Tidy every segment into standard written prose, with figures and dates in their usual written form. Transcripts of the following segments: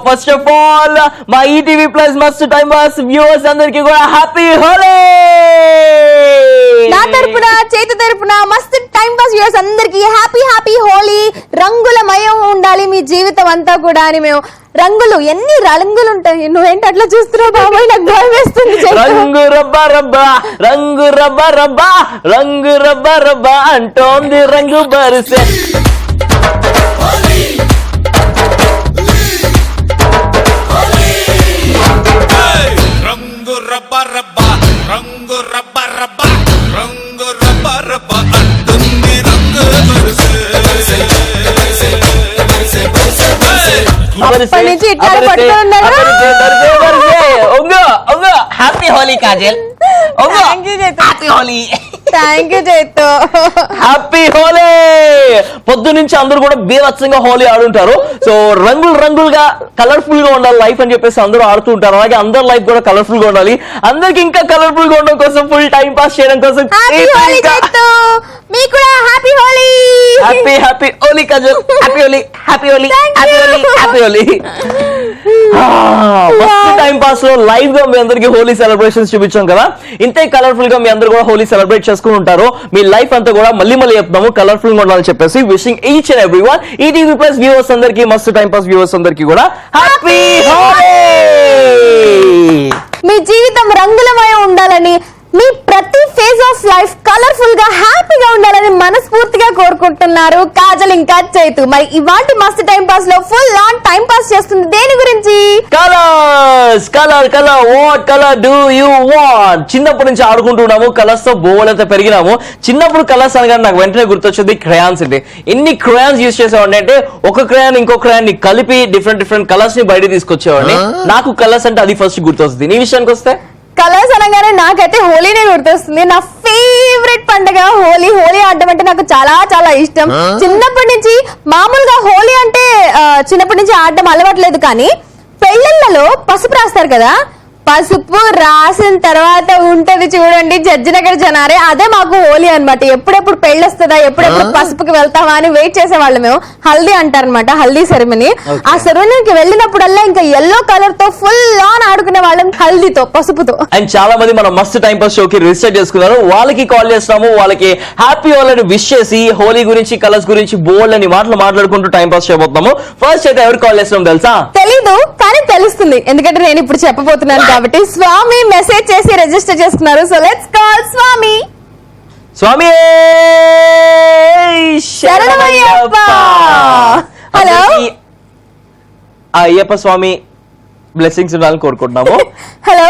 First of all మా ETV plus మస్త్ time pass viewers అందరికి కూడా హ్యాపీ హోలీ. నా తరపున చేతు తరపున మస్త్ టైం పాస్ వ్యూవర్స్ అందరికి హ్యాపీ హ్యాపీ హోలీ. రంగులమయం ఉండాలి మీ జీవితం అంతా కూడా అని మేము రంగులు ఎన్ని రంగులు ఉంటాయి. నువ్వేంటి అట్లా చూస్తున్నావు బాబాయ్, నాకు భయం వేస్తుంది. రంగు రబ్బా రబ్బా రంగు రబ్బా రబ్బా రంగు రబ్బా రబ్బా అంటోంది రంగు బరిసే. రంగు రబ్బా రబ్బా రంగు రబ్బా రబ్బా రంగు రబ్బా రబ్బా అంటుంది రంగు బరిసే. Happy Holi Kajal. Happy Holi. Thank you Chetu. Happy Holi. పొద్దు నుంచి అందరూ కూడా బీభత్సంగా హోలీ ఆడుంటారు. సో రంగులు రంగులుగా కలర్ఫుల్ గా ఉండాలి లైఫ్ అని చెప్పేసి అందరూ ఆడుతూ ఉంటారు. అలాగే అందరు లైఫ్ కూడా కలర్ఫుల్ గా ఉండాలి. అందరికి ఇంకా కలర్ఫుల్ గా ఉండడం కోసం, ఫుల్ టైం పాస్ చేయడం కోసం మీకు కూడా happy Holi. Happy happy Holi Kajal. Happy Holi happy Holi happy Holi happy Holi. First time pass లో లైవ్ గా మీ అందరికి హోలీ సెలబ్రేషన్స్ చూపించాం కదా. ఇంతే కలర్ఫుల్ గా మీ అందరూ కూడా హోలీ సెలబ్రేట్ చేసుకుని ఉంటారు. మీ లైఫ్ అంతా కూడా మళ్ళీ చెప్తాము కలర్ఫుల్ గా ఉండాలని చెప్పేసి. Wishing each and every one ETV plus viewers అందరికి, మస్త్ టైం పాస్ వ్యూవర్స్ అందరికి కూడా హ్యాపీ హోలీ. మీ జీవితం రంగులమయం ఉండాలని, మీ ప్రతి ఫేజ్ ఆఫ్ లైఫ్ కలర్ఫుల్ గా హ్యాపీగా ఉండాలని మనస్ఫూర్తిగా కోరుకుంటున్నారు కాజల్ ఇంకా చైతు. మరి ఇవాంటి మస్త్ టైం పాస్ లో ఫుల్ ఆన్ టైం పాస్ చేస్తుంది దేని గురించి? Colours. Colour colour what colour do you want. చిన్నప్పటి నుంచి ఆడుకుంటున్నాము కలర్స్ తో, బోలైతే పెరిగినాము. చిన్నప్పుడు కలర్స్ అనగానే నాకు వెంటనే గుర్తొచ్చేది క్రయాన్స్ అండి. ఎన్ని క్రయాన్స్ యూజ్ చేసేవాడిని అంటే ఒక క్రయాన్ ఇంకో క్రయాన్ ని కలిపి డిఫరెంట్ కలర్స్ ని బయట తీసుకొచ్చేవాడిని. నాకు కలర్స్ అంటే అది ఫస్ట్ గుర్తొస్తుంది. నీ విషయానికి వస్తే కలర్స్ అనగానే నాకైతే హోలీనే గుర్తొస్తుంది. నా ఫేవరెట్ పండుగ హోలీ. హోలీ ఆడడం అంటే నాకు చాలా చాలా ఇష్టం. చిన్నప్పటి నుంచి మామూలుగా హోలీ అంటే చిన్నప్పటి నుంచి ఆడడం అలవాట్లేదు, కానీ పెళ్ళిళ్ళలో పసుపు రాస్తారు కదా, పసుపు రాసిన తర్వాత ఉంటది చూడండి జడ్జినగర్ జనారే, అదే మాకు హోలీ అనమాట. ఎప్పుడెప్పుడు పెళ్లి వస్తుందా, ఎప్పుడెప్పుడు పసుపుకి వెళ్తావా అని వెయిట్ చేసేవాళ్ళు మేము. హల్దీ అంటారనమాట, హల్దీ సెరమనీ. ఆ సెరమనీకి వెళ్ళినప్పుడల్లా ఇంకా ఎల్లో కలర్ తో ఫుల్ ఆన్ ఆడుకునే వాళ్ళం, హల్దీతో, పసుపుతో. అండ్ చాలా మంది మనం మస్త్ టైం పాస్ షోకి రిజిస్టర్ చేసుకున్నారు. వాళ్ళకి కాల్ చేస్తున్నాము, వాళ్ళకి హ్యాపీ హోలీ విష్ చేసి హోలీ గురించి, కలర్స్ గురించి బోల్డ్ అని మాట్లాడుకుంటూ టైం పాస్ చేయబోతున్నాము. ఫస్ట్ అయితే ఎవరు కాల్ చేస్తున్నాం తెలుసా? తెలీదు, కానీ తెలుస్తుంది ఎందుకంటే నేను ఇప్పుడు చెప్పబోతున్నాను కాబట్టి. స్వామి మెసేజ్ చేసి రిజిస్టర్ చేసుకున్నారు. So let's call Swami. స్వామి శరణమయ్యప్ప. హలో అయ్యప్ప స్వామి బ్లెస్సింగ్స్ ఉండాలని కోరుకుంటున్నాము. Hello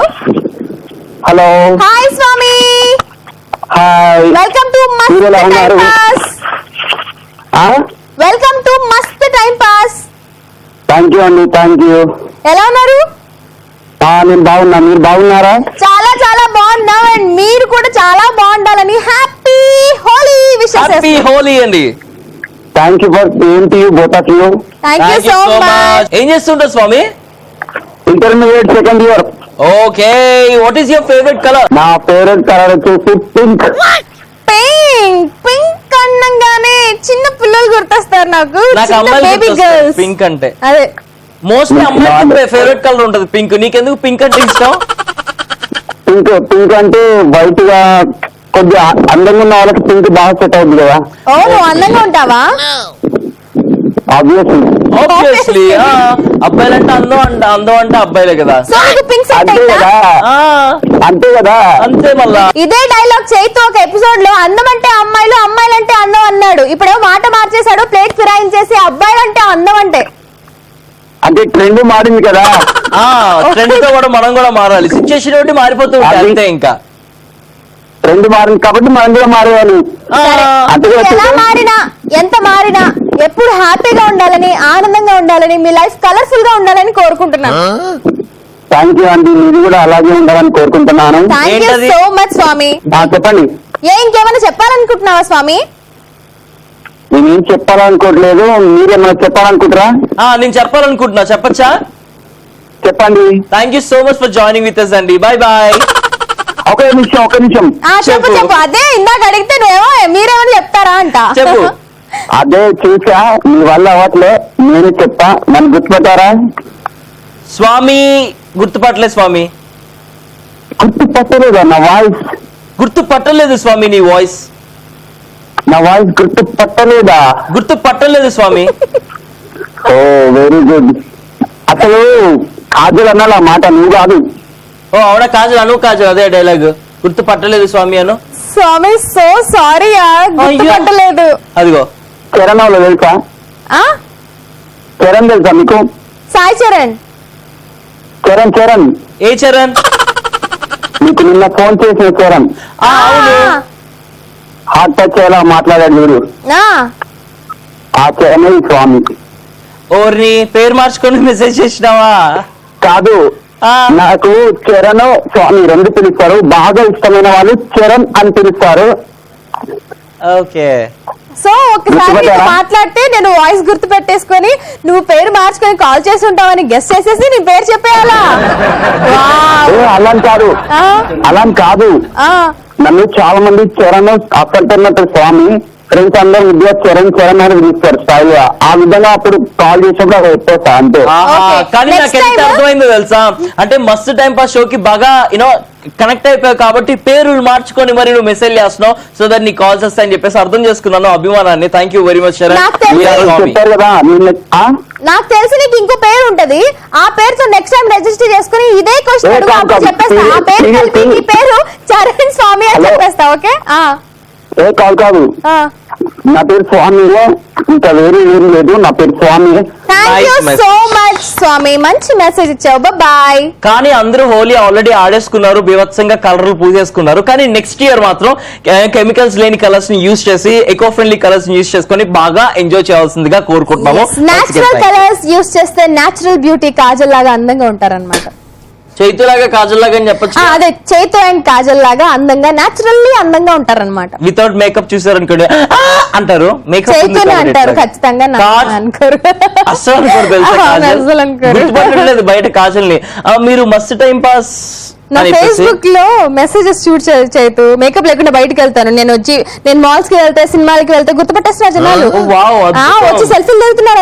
hello hi Swami. Hi, welcome to Mast time pass. Welcome to Mast time pass. Thank you అండి, థ్యాంక్ యూ. ఎలా ఉన్నారు? నేను బాగున్నా, మీరు బాగున్నారా? చాలా చాలా బాగున్నాం. అండ్ మీరు కూడా చాలా బాగుండాలని happy Holi wishes. Happy Holi అండి. Thank you for same to you, both of you. Thank you so much. ఏం చేస్తుంటారు స్వామి? Intermediate second year. Okay, what is your favourite colour? నా ఫేవరెట్ కలర్ వచ్చేసి పింక్. పింక్. పింక్ అనగానే చిన్న పిల్లలు గుర్తొస్తారు నాకు, చిన్న బేబీ గర్ల్స్. పింక్ అంటే అదే మోస్ట్లీ అమ్మాయి ఫేవరెట్ కలర్ ఉంటది పింక్. నీకెందుకు పింక్ అంటే ఇష్టం? పింక్ అంటే వైట్ గా కొద్దిగా అందంగా ఉన్న వాళ్ళకి పింక్ బాగా సెట్ అవుతుంది కదా. ఓ, నువ్వు అందంగా ఉంటావా? ఆబ్వియస్లీ అబ్బాయిలంటే అందం అంటే అబ్బాయిలే కదా. సో నీకు పింక్ సెట్ అంతే అయిందా? కదా, అంతే కదా. అంతే. మళ్ళా ఇదే డైలాగ్ చైతు ఒక ఎపిసోడ్ లో అందం అంటే అమ్మాయిలు, అమ్మాయిలంటే అందం అన్నాడు. ఇప్పుడేమో మాట మార్చేశాడు, ప్లేట్ ఫిరాయించేసి అబ్బాయిలంటే అందం అంటే ట్రెండ్ మారింది కదా. ట్రెండ్ తో కూడా మనం కూడా మారాలి. సిచ్యుయేషన్ ఒకటి మారిపోతూ ఉంటాయి అంతే. ఇంకా ట్రెండ్ మారింది కాబట్టి మనం కూడా మారేవాళ్ళు. ఎలా మారినా, ఎంత మారినా ఎప్పుడు హ్యాపీగా ఉండాలని, ఆనందంగా ఉండాలని, మీ లైఫ్ కలర్ఫుల్ గా ఉండాలని కోరుకుంటున్నాను. థ్యాంక్ యూ అండి, మీరు కూడా అలాగే ఉండాలని కోరుకుంటున్నాను. థ్యాంక్ యూ సో మచ్ స్వామి. చెప్పండి. ఇంకేమైనా చెప్పాలనుకుంటున్నావా స్వామి? నేనేం చెప్పాలనుకోవట్లేదు, మీరేమైనా చెప్పాలనుకుంటారా? నేను చెప్పాలనుకుంటున్నా, చెప్పచ్చా? చెప్పండి. Thank you so much for joining with us అండి. Bye bye. ఒక నిమిషం. చెప్పు. అదే ఇందాక అడిగితే నువ్వేమో మీరేమని చెప్తారా అంట. చెప్పు. అదే చూసా, మీ వల్ల అవ్వట్లే, నేను చెప్పా, నన్ను గుర్తుపెట్టారా? స్వామి గుర్తుపట్టలేదు స్వామి. గుర్తుపట్టలేదా నా వాయిస్? గుర్తుపట్టలేదు స్వామి నీ వాయిస్. నా వాయిస్ గుర్తుపట్టలేదా? గుర్తుపట్టలేదు స్వామి. ఓ వెరీ గుడ్. అసలు కాజల్ అన్నా ఆ మాట నువ్వు కాదు. ఓ అవునా కాజల్ అను కాజల్ అదే డైలాగ్ గుర్తుపట్టలేదు స్వామి అను. స్వామి సో సారీ యార్, గుర్తుపట్టలేదు. అదిగో చరణ్ వాళ్ళు తెలుసా? చరణ్ తెలుసా మీకు? సాయి చరణ్. చరణ్ ఏ చరణ్? మీకు నిన్న ఫోన్ చేసిన చరణ్. అవును హార్ట్ టచ్ ఎలా మాట్లాడాడు మీరు, ఆ చరణ్ స్వామి. ఓర్ని పేరు మార్చుకొని మెసేజ్ చేసినావా? కాదు, నాకు చరణ్ స్వామి రెండు పిలుస్తారు. బాగా ఇష్టమైన వాళ్ళు చరణ్ అని పిలుస్తారు. ఓకే. సో ఒకసారి నీతో మాట్లాడితే నేను వాయిస్ గుర్తు పెట్టేసుకొని నువ్వు పేరు మార్చుకొని కాల్ చేసి ఉంటావని గెస్ట్ చేసేసి నీ పేరు చెప్పేయాలా? అలా కాదు, నన్ను చాలా మంది చరణ్ అక్కడున్నట్టు స్వామి ఫ్రెండ్స్ అందరూ విద్య చరణ్ అని పిలుస్తారు స్టైల్. ఆ విధంగా అప్పుడు కాల్ చేసినప్పుడు అది వచ్చేస్తా అంతే. కానీ నాకు ఎంత అర్థమైందో తెలుసా, అంటే మస్తు టైం పాస్ షోకి బాగా యూనో కనెక్ట్ అయిపోయావు కాబట్టి పేర్లు మార్చుకొని మరి నువ్వు మెసేజ్ చేస్తున్నావు సో దట్ నీ కాల్స్ వస్తాయని చెప్పేసి అర్థం చేసుకున్నాను అభిమానాన్ని. Thank you very much Sharan. చెప్పారు కదా నాకు తెలిసి నీకు ఇంకో పేరు ఉంటది, ఆ పేరుతో నెక్స్ట్ టైం రిజిస్టర్ చేసుకుని ఇదే క్వశ్చన్ అడుగు చెప్పేస్తా. ఆ పేరు కలిపి నీ పేరు చరణ్ స్వామి అని చెప్పేస్తా. ఓకే ఏ కాల్ కాదు, నా పేరు స్వామి, ఇంకా వేరే ఏం లేదు, నా పేరు స్వామి. థ్యాంక్ యూ సో మచ్ స్వామి, మంచి మెసేజ్ ఇచ్చావు. బాయ్. కానీ అందరూ హోలీ ఆల్రెడీ ఆడేసుకున్నారు, బీభత్సంగా కలర్లు పూజేసుకున్నారు. కానీ నెక్స్ట్ ఇయర్ మాత్రం కెమికల్స్ లేని కలర్స్ ని యూజ్ చేసి ఎకో ఫ్రెండ్లీ కలర్స్ ని యూజ్ చేసుకొని బాగా ఎంజాయ్ చేయాల్సిందిగా కోరుకుంటున్నాము. నేచురల్ కలర్స్ యూజ్ చేస్తే నేచురల్ బ్యూటీ కాజల్ లాగా అందంగా ఉంటారన్నమాట. చైతు లాగా కాజల్ లాగా అని చెప్పొచ్చు. అదే చైతు అండ్ కాజల్ లాగా అందంగా నేచురల్లీ అందంగా ఉంటారన్నమాట. వితౌట్ మేకప్ చూసారనుకోండి అంటారు, మేకప్ చైతునే అంటారు ఖచ్చితంగా, అనుకోరు అస్సలు అనుకోరు బయట కాజల్ ని. మీరు మస్తు టైం పాస్. నా ఫేస్బుక్ లో మెసేజెస్ షూట్ చేయతూ మేకప్ లేకుండా బయటకు వెళ్తాను. నేను మాల్స్ కి వెళ్తే సినిమాలకి వెళ్తే గుర్తుపట్టేస్తున్నారు జనాలు, వచ్చి సెల్ఫీలు దిగుతున్నారు.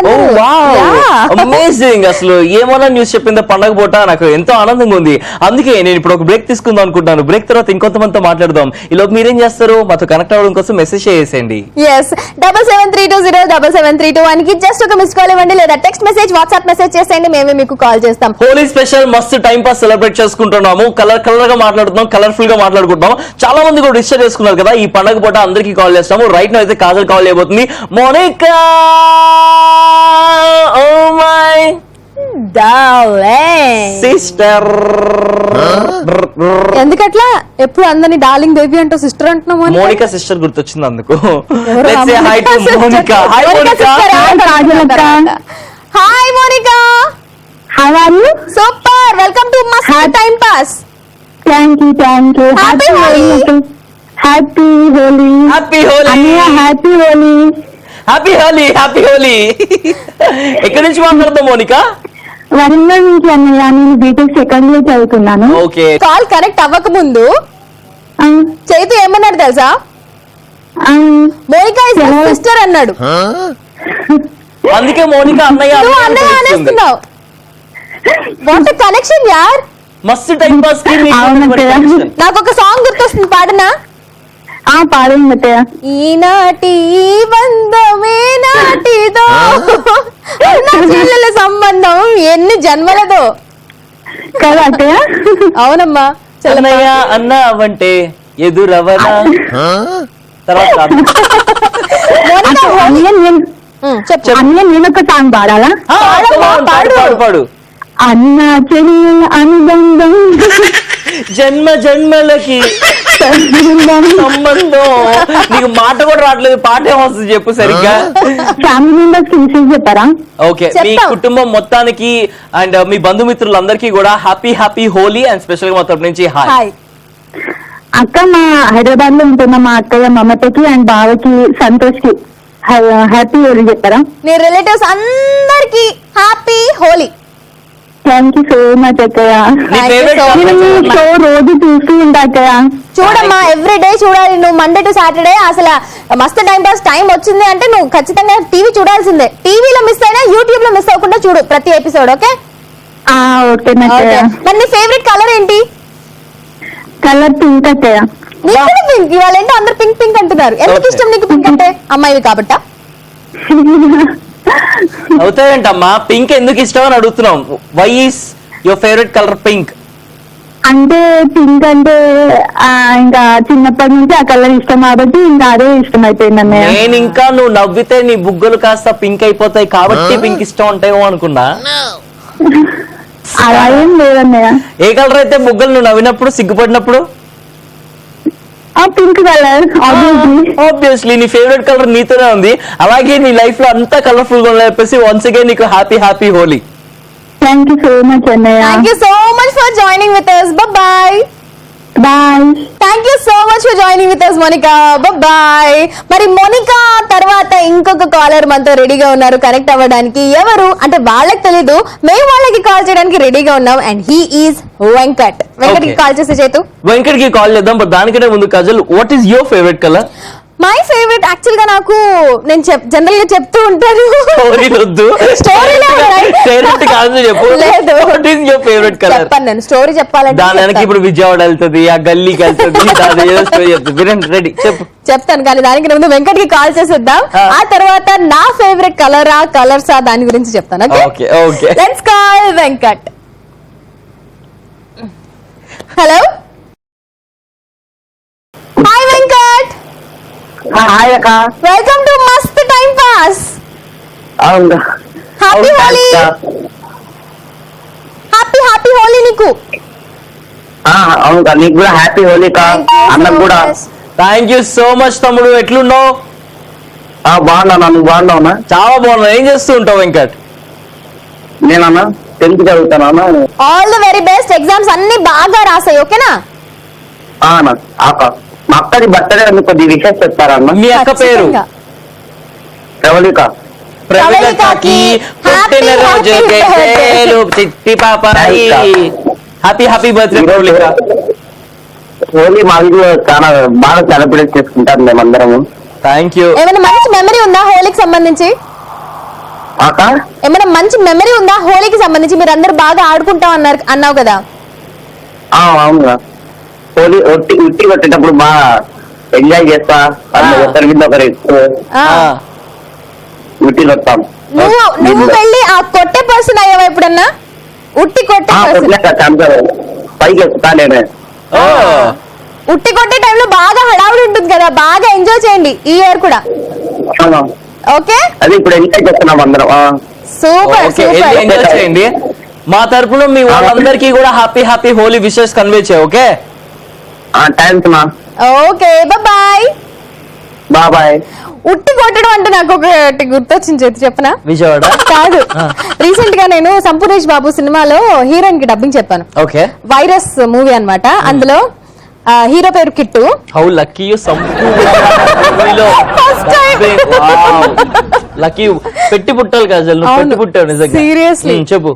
అమేజింగ్. అసలు ఏమన్నా న్యూస్ చెప్పిందో పండగ పూట నాకు ఎంతో ఆనందంగా ఉంది. అందుకే నేను ఇప్పుడు ఒక బ్రేక్ తీసుకుందాం అనుకుంటాను. బ్రేక్ తర్వాత ఇంకొంతమందితో మాట్లాడదాం. ఈ లోపు మీరేం చేస్తారు, మాతో కనెక్ట్ అవ్వడం కోసం మెసేజ్ చేసేయండి. 7732077321 కి జస్ట్ ఒక మిస్ కాల్ ఇవ్వండి, లేదా టెక్స్ట్ మెసేజ్ వాట్సాప్ మెసేజ్ చేసేయండి, మేమే మీకు కాల్ చేస్తాం. హోలీ స్పెషల్ మస్తు టైం పాస్ సెలబ్రేట్ చేసుకుంటున్నాము. కలర్ గా మాట్లాడుతున్నాం, కలర్ఫుల్ గా మాట్లాడుకుంటున్నాం. చాలా మంది కూడా రిజిస్టర్ చేసుకున్నారు కదా, ఈ పండగ పూట అందరికీ కాల్ చేస్తాము. రైట్ నో అయితే కాజల్ కాల్ చేయబోతుంది. Monica oh my darling sister. ఎందుకట్లా ఎప్పుడు అందరినీ డార్లింగ్ బేబీ అంటూ సిస్టర్ అంటున్నాము? మోనికా సిస్టర్ గుర్తొచ్చింది అందుకు. Let's say hi to Monica. Hi Monica. Hi Monica. How are you? Super. Welcome to Mast Time Pass. Thank you. Happy Holi. Happy Holi. Happy Holi. Aniya, Happy Holi. Happy Holi. Happy Holi. ఎక్కడి నుంచి మాట్లాడుతావు మోనికా? వరంగల్ నుంచి అన్నయ్య, నేను BTech second year చదువుతున్నాను. Okay. Call connect అవ్వక ముందు చైతు ఏమన్నాడు తెలుసా? మోనికా ఇస్ సిస్టర్ అన్నాడు. అందుకే మోనికా అన్నయ్య అనేస్తున్నావు. వాట్ కనెక్షన్ యార్. మస్తు టైం పాస్. నాకు ఒక సాంగ్ గుర్తొస్తుంది, పాడనా? పాడండి. ఈనాటి బంధమే నాటిదో, చెల్లెల సంబంధం ఎన్ని జన్మలదో కదా అత్తయ్య? అవునమ్మా. చెల్లయ్య అన్నావంటే ఎదురవనా తర్వాత నేను ఒక సాంగ్ పాడాలా? పాడు. అన్న చెల్లి అనుబంధం జన్మ జన్మలకి సంబంధం. నీకు మాట కూడా రావట్లేదు, పాట ఏమొస్తుంది చెప్పు సరిగ్గా. ఫ్యామిలీ మెంబర్స్ కి చెప్పారా? ఓకే. మీ కుటుంబం మొత్తానికి అండ్ మీ బంధుమిత్రులందరికీ కూడా హ్యాపీ హోలీ అండ్ స్పెషల్ గా మా తరపు నుంచి హాయ్. అక్క, మా హైదరాబాద్ లో ఉంటున్న మా అక్కయ్య మమతకి అండ్ బావకి సంతోష్ కి హ్యాపీ హోలీ చెప్పారా? నీ రిలేటివ్స్ అందరికి happy Holi. Thank you so much అక్కయ్య. షో రోజు చూస్తూ ఉంటా అక్కయ్య. చూడమ్మా, ఎవ్రీ డే చూడాలి నువ్వు. మండే టు సాటర్డే అసలు మస్తు టైం పాస్. టైం వచ్చింది అంటే నువ్వు ఖచ్చితంగా టీవీ చూడాల్సిందే. టీవీలో మిస్ అయినా యూట్యూబ్ లో మిస్ అవ్వకుండా చూడు ప్రతి ఎపిసోడ్. ఓకే ఓకే అక్కయ్య. మరి నీ ఫేవరెట్ కలర్ ఏంటి? కలర్ పింక్ అక్కయ్య. నీకు కూడా పింక్. ఇవాళ ఏంటో అందరు పింక్ పింక్ అంటున్నారు. ఎందుకు Okay. ఇష్టం నీకు పింక్ అంటే? అమ్మాయివి కాబట్టా? అవుతాయంటమ్మా, పింక్ ఎందుకు ఇష్టం అని అడుగుతున్నాం. Why is your favourite colour pink? అంటే పింక్ అంటే ఇంకా చిన్నప్పటి నుంచి ఆ కలర్ ఇష్టం కాబట్టి ఇంకా అదే ఇష్టం అయిపోయింది అన్నయ్య. నేను ఇంకా నువ్వు నవ్వితే నీ బుగ్గలు కాస్త పింక్ అయిపోతాయి కాబట్టి పింక్ ఇష్టం ఉంటాయేమో అనుకున్నా. అలా ఏం లేదన్నయ్య. ఏ కలర్ అయితే బుగ్గలు నువ్వు నవ్వినప్పుడు సిగ్గుపడినప్పుడు? పింక్ కలర్ ఆబ్వియస్లీ నీ ఫేవరెట్ కలర్ నీతోనే ఉంది. అలాగే నీ లైఫ్ లో అంతా కలర్ఫుల్ గా ఉందని చెప్పేసి వన్స్ అగైన్ నీకు happy happy Holi. Thank you so much అన్నయ్య. Thank you so much for joining with us. Bye. Bye. Thank you so much for joining with us Monika. Bye. మరి మోనికా తర్వాత ఇంకొక కాలర్ మనతో రెడీగా ఉన్నారు కనెక్ట్ అవ్వడానికి. ఎవరు అంటే వాళ్ళకి తెలీదు, మేము వాళ్ళకి కాల్ చేయడానికి రెడీగా ఉన్నాం. And he is Venkat. Venkat కి Okay. కాల్ చేసే చేతు. వెంకట్ కి కాల్ చేద్దాం. బట్ దానికంటే ముందు Kajal, what is your favourite colour? My favourite actual గా నాకు నేను జనరల్ గా చెప్తూ ఉంటాను. స్టోరీలో ఉన్నాయి. ఫేవరెట్ కాదు చెప్పు. లేదు. What is your favourite colour? చెప్పాను నేను స్టోరీ చెప్పాలంటే దాని వెనక ఇప్పుడు విజయవాడ వెళ్తుంది, ఆ గల్లీకి వెళ్తుంది, దాని ఏదో స్టోరీ చెప్తుంది. వినండి, రెడీ చెప్పు. చెప్తాను కానీ దానికి ముందు వెంకట్ కి కాల్ చేసేద్దాం. ఆ తర్వాత నా ఫేవరెట్ కలర్ ఆ కలర్స్ ఆ దాని గురించి చెప్తాను. Okay, okay. Let's call Venkat. Hello, hi Venkat. Hi అక్క. Welcome to Mast time pass. అవును happy Holi. Happy happy Holi నీకు. అవును నీకు కూడా హ్యాపీ హోలీ కా. అన్నకు కూడా థ్యాంక్ యూ సో మచ్ తమ్ముడు. ఎట్లున్నావు? బాగున్నాను. నువ్వు బాగున్నావునా? చాలా బాగున్నావు. ఏం చేస్తూ ఉంటావు వెంకట్? నేనన్నా 10th చదువుతాను. All the very best. Exams అన్ని బాగా రాసాయి. ఓకేనా? అక్క మా అక్కడి బర్త్డే కొద్ది విషయం చెప్తారన్న. మీ అక్క పేరు? ఖచ్చితంగా. ప్రవళిక. ప్రవళికకి పుట్టినరోజు కేకేలు చిట్టి పాపాయి. Happy happy birthday Pravalika. Holi మా ఇంట్లో చాలా బాగా సెలబ్రేట్ చేసుకుంటారు మేమందరము. Thank you. ఏమైనా మంచి మెమరీ ఉందా హోలీకి సంబంధించి? అక్క ఏమైనా మంచి మెమరీ ఉందా హోలీకి సంబంధించి? మీరు అందరు బాగా ఆడుకుంటాం అన్నావు కదా. అవును. హోలీ ఉట్టి కొట్టేటప్పుడు బాగా ఎంజాయ్ చేస్తా. ఒకరి మీద ఒకరు ఆ. ఉట్టి కొడతాం. నువ్వు వెళ్ళి ఆ కొట్టే పర్సన్ అయ్యావా ఎప్పుడన్నా? ఉట్టి కొట్టే పర్సన్. పైకి ఎక్కుతా నేనే. ఉట్టి కొట్టే టైంలో బాగా హడావుడి ఉంటుంది కదా, బాగా ఎంజాయ్ చేయండి ఈ ఇయర్ కూడా. ఓకే, అది ఇప్పుడు ఎంజాయ్ చేస్తున్నాం అందరం. Super super. ఎంజాయ్ చేయండి. మా తరపున మీ వాళ్ళందరికీ కూడా happy happy Holi wishes convey చేయ. ఓకే, థ్యాంక్స్ మా. Okay, bye bye. ఉట్టి కొట్టడం అంటే నాకు ఒకటి గుర్తొచ్చింది చేతి చెప్పనా? విజయవాడ కాదు, రీసెంట్ గా నేను సంపూర్ణేష్ బాబు సినిమాలో హీరోయిన్ కి డబ్బింగ్ చెప్పాను. ఓకే, వైరస్ మూవీ అన్నమాట. అందులో హీరో పేరు Kittu. How lucky you. Lucky పెట్టి పుట్టాలి కదా, నువ్వు పెట్టి పుట్టావు నిజంగా. సీరియస్లీ చెప్పు.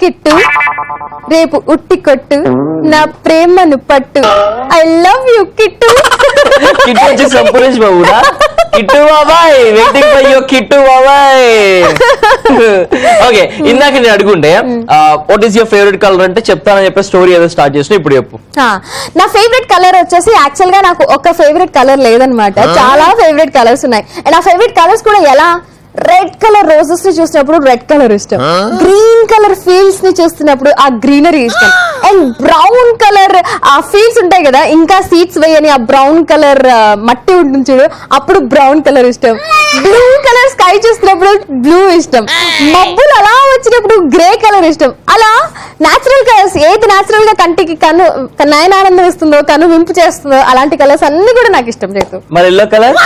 కిట్టు రేపు ఉట్టి కొట్టు నా ప్రేమను పట్టు, I love you Kittu. Kittu వచ్చి సంపూర్ణేష్ బాబురా. కిట్టు బాబాయ్, వెయిటింగ్ ఫర్ యువర్ కిట్టు బాబాయ్. ఓకే, ఇందాక నేను అడుగుంటే what is your favourite colour అంటే చెప్తానని చెప్పి స్టోరీ ఏదో స్టార్ట్ చేసిన, ఇప్పుడు చెప్పు. నా ఫేవరెట్ కలర్ వచ్చేసి యాక్చువల్ గా నాకు ఒక ఫేవరెట్ కలర్ లేదనమాట, చాలా ఫేవరెట్ కలర్స్ ఉన్నాయి. అండ్ ఆ ఫేవరెట్ కలర్స్ కూడా ఎలా, రెడ్ కలర్ రోజెస్ ని చూసినప్పుడు రెడ్ కలర్ ఇష్టం, గ్రీన్ కలర్ ఫీల్డ్స్ ని చూస్తున్నప్పుడు ఆ గ్రీనరీ ఇష్టం, అండ్ బ్రౌన్ కలర్ ఆ ఫీల్డ్స్ ఉంటాయి కదా, ఇంకా సీడ్స్ వేయని ఆ బ్రౌన్ కలర్ మట్టి ఉంటుంది చూడు, అప్పుడు బ్రౌన్ కలర్ ఇష్టం, బ్లూ కలర్ స్కై చూస్తున్నప్పుడు బ్లూ ఇష్టం, మబ్బులు అలా వచ్చినప్పుడు గ్రే కలర్ ఇష్టం. అలా నాచురల్ కలర్స్ ఏది నాచురల్ గా కంటికి నయనానందం ఇస్తుందో, కను వింపు చేస్తుందో అలాంటి కలర్స్ అన్ని కూడా నాకు ఇష్టం. చేతు మరి yellow colour,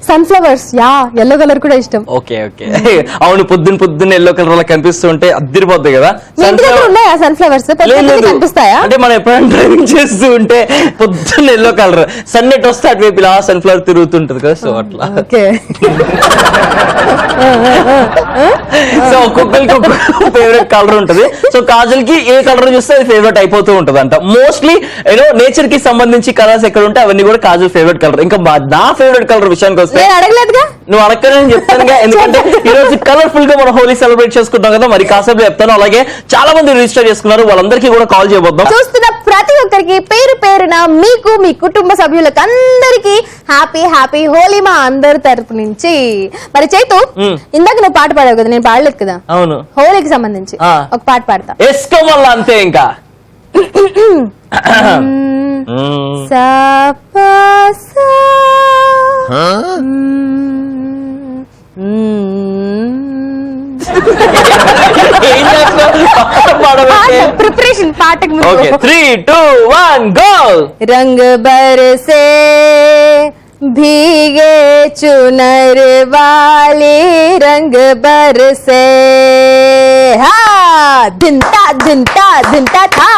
sunflowers, yeah yellow colour కూడా ఇష్టం. ఓకే ఓకే, అవును పొద్దున్న ఎల్లో కలర్ అలా కనిపిస్తూ ఉంటే అద్దరిపోద్ది కదా. మీ ఇంటి దగ్గర ఉన్నాయా సన్ఫ్లవర్స్? కనిపిస్తాయా? అంటే మనం ఎప్పుడైనా డ్రైవింగ్ చేస్తూ ఉంటే పొద్దున్న ఎల్లో కలర్, సన్నెట్ వస్తే అటువైపు ఇలా సన్ఫ్లవర్ తిరుగుతుంటది కదా, సో అట్లా. ఓకే, సో ఒక్కొక్కరికి ఒక్కొక్క ఫేవరెట్ కలర్ ఉంటది. సో కాజల్ కి ఏ కలర్ చూస్తే అది ఫేవరెట్ అయిపోతూ ఉంటది అంట. మోస్ట్లీ నేచర్ కి సంబంధించి కలర్స్ ఎక్కడ ఉంటే అవన్నీ కూడా కాజల్ ఫేవరెట్ కలర్. ఇంకా నా ఫేవరెట్ కలర్ విషయానికి విషయానికి వస్తే నేను అడగలేదుగా. నువ్వు అడగని చెప్తానుగా, ఎందుకంటే ఈ రోజు కలర్ఫుల్ గా మనం హోలీ సెలబ్రేట్ చేసుకుంటాం కదా, మరి కాసేపు చెప్తాను. అలాగే చాలా మంది రిజిస్టర్ చేసుకున్నారు, వాళ్ళందరికీ కూడా కాల్ చేయబోద్దాం. చూస్తున్న ప్రతి ఒక్కరికి పేరు పేరున మీకు, మీ కుటుంబ సభ్యులకు అందరికి హ్యాపీ హ్యాపీ హోలీ మా అందరి తరపు నుంచి. మరి చైతు, ఇందాక నువ్వు పాట పాడావు కదా, నేను పాడలేదు కదా. అవును, హోలీకి సంబంధించి ఒక పాట పాడతా. వేసుకోమల్లా అంతే. ఇంకా సా పా సా ప్రిపరేషన్ పాటకు. 3, 2, 1 గో. रंग बरसे भीगे चुनर वाले, रंग बरसे हा धिनता था.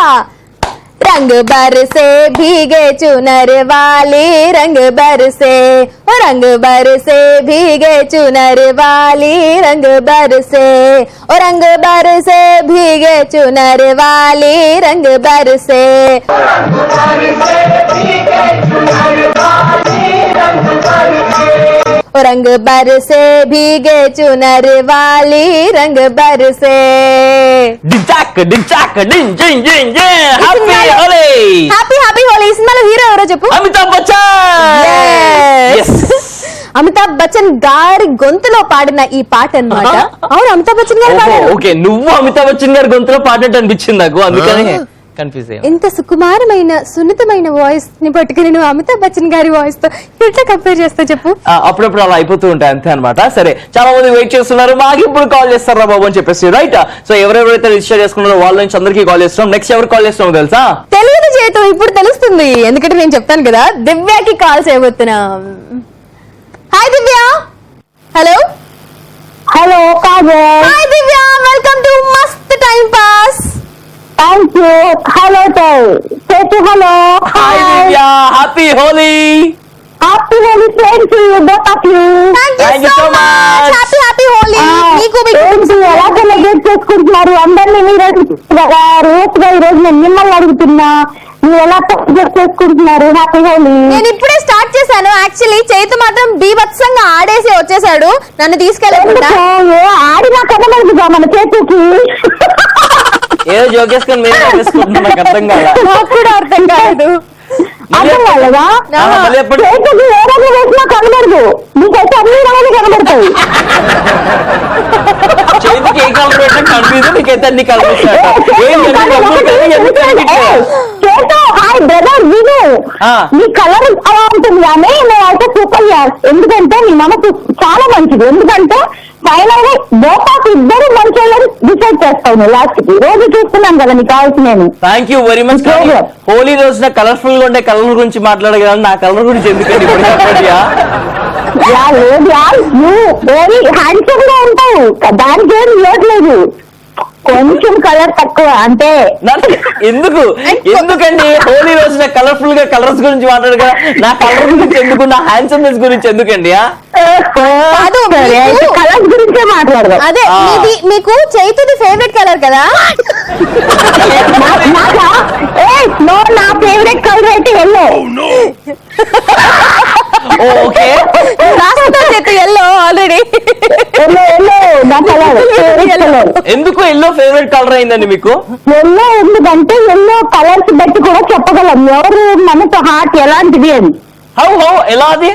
रंग बरसे भीगे चुनर वाले, रंग बरसे ओ रंग बरसे भीगे चुनर वाली, रंग बरसे ओ रंग बरसे भीगे चुनर वाली, रंग बरसे. रंग बरसे भीगे चुनर वाली, रंग बरसे. డిచాక్ డిచాక్ డిన్ జిన్ జిన్ జిన్. Happy Holi. Happy happy Holi. ఈ సినిమాలో హీరో ఎవరో చెప్పు. అమితాబ్ బచ్చన్. Yes. అమితాబ్ బచ్చన్ గారి గొంతులో పాడిన ఈ పాట అన్నమాట. అవును, అమితాబ్ బచ్చన్ గారు పాడారు. ఓకే, నువ్వు అమితాబ్ బచ్చన్ గారి గొంతులో పాడినట్టు అనిపించింది నాకు, అందుకని కన్ఫ్యూజ్ అయ్యా. ఎంత సుకుమారమైన సున్నితమైన వాయిస్ ని పట్టుకుని నువ్వు అమితాబ్ బచ్చన్ గారి వాయిస్ తో ఎట్లా కంపేర్ చేస్తావు చెప్పు. అప్పుడప్పుడు అలా అయిపోతూ ఉంటాయి, అంతే అనమాట. సరే, చాలా మంది వెయిట్ చేస్తున్నారు, మాకు ఇప్పుడు కాల్ చేస్తారా బాబు అని చెప్పేసి, రైట్? సో ఎవరెవరైతే రిజిస్టర్ చేసుకున్నారో వాళ్ళ నుంచి అందరికీ కాల్ చేస్తున్నాం. నెక్స్ట్ ఎవరు కాల్ చేస్తున్నాం తెలుసా? తెలియదు చేతు, ఇప్పుడు తెలుస్తుంది, ఎందుకంటే నేను చెప్తాను కదా. దివ్యకి కాల్ చేయబోతున్నాం. Hi Divya. Hello hello Kajal. Hi Divya, welcome to Mast time pass. Thank you. Hello Chetu. Hello. Hi Divya, happy Holi. Happy Holi same to you both of you. Thank you so much. Happy happy Holi. మీకు ఎలా సెలబ్రేట్ చేసుకుంటున్నారు అందరినీ? మీరు రోజుగా ఈ రోజు నేను మిమ్మల్ని అడుగుతున్నా, మీరు ఎలా సెలబ్రేట్ చేసుకుంటున్నారు హ్యాపీ హోలీ? నేను ఇప్పుడే స్టార్ట్ చేశాను. యాక్చువల్లీ చైతు మాత్రం బీభత్సంగా ఆడేసి వచ్చేసాడు, నన్ను తీసుకెళ్ళకుండా. ఆడినా కదలదుగా మన చేతుకి. ఏదో జోకేసుకొని మీరు చేసుకుంటున్నా, నాకు అర్థం కాదా? నాకు కూడా అర్థం కాదు. అర్థం కాలేదా? మళ్ళీ ఎప్పుడు చేతుకి ఏ రంగు వేసినా కనబడదు, మీకైతే అన్ని రంగులు కనబడతాయి. చేతికి ఏ కలర్ పెట్టినా కన్ఫ్యూజ్, నీకైతే అన్ని కలర్ హాయ్ బ్రదర్, విను, నీ కలర్ అలా ఉంటుంది కానీ నేనైతే సూపర్ చేయాలి. ఎందుకంటే నీ మనసు చాలా మంచిది. ఎందుకంటే ఫైనల్ గా బోటాకు ఇద్దరు మంచి డిసైడ్ చేస్తాను లాస్ట్ కి. రోజు చూస్తున్నాను కదా నీకు కావాల్సి. నేను thank you very much. Holi రోజున కలర్ఫుల్ గా ఉండే కలర్ గురించి మాట్లాడగలను, నా కలర్ గురించి ఎందుకండి ఇప్పుడు చెప్పండియా? లేదు నువ్వు వెరీ హ్యాండ్సమ్ గా ఉంటావు, దానికి ఏం లేదు, కొంచెం కలర్ తక్కువ అంతే. ఎందుకండి హోలీ రోజున కలర్ఫుల్ గా కలర్స్ గురించి మాట్లాడు కదా, నా కలర్ గురించి ఎందుకు, నా హ్యాండ్సమ్నెస్ గురించి ఎందుకండి? కలర్స్ గురించే మాట్లాడదాం. అదే మీకు చైతుది ఫేవరెట్ కలర్ కదా? నా ఫేవరెట్ కలర్ అయితే ఎల్లో. Okay, yellow already. ఎందుకు ఎల్లో ఫేవరెట్ కలర్ అయిందండి మీకు? ఎల్లో ఎందుకంటే ఎల్లో కలర్స్ బట్టి కూడా చెప్పగలం ఎవరు మనసు హార్ట్ ఎలాంటిది అని. హౌ ఎలా అది?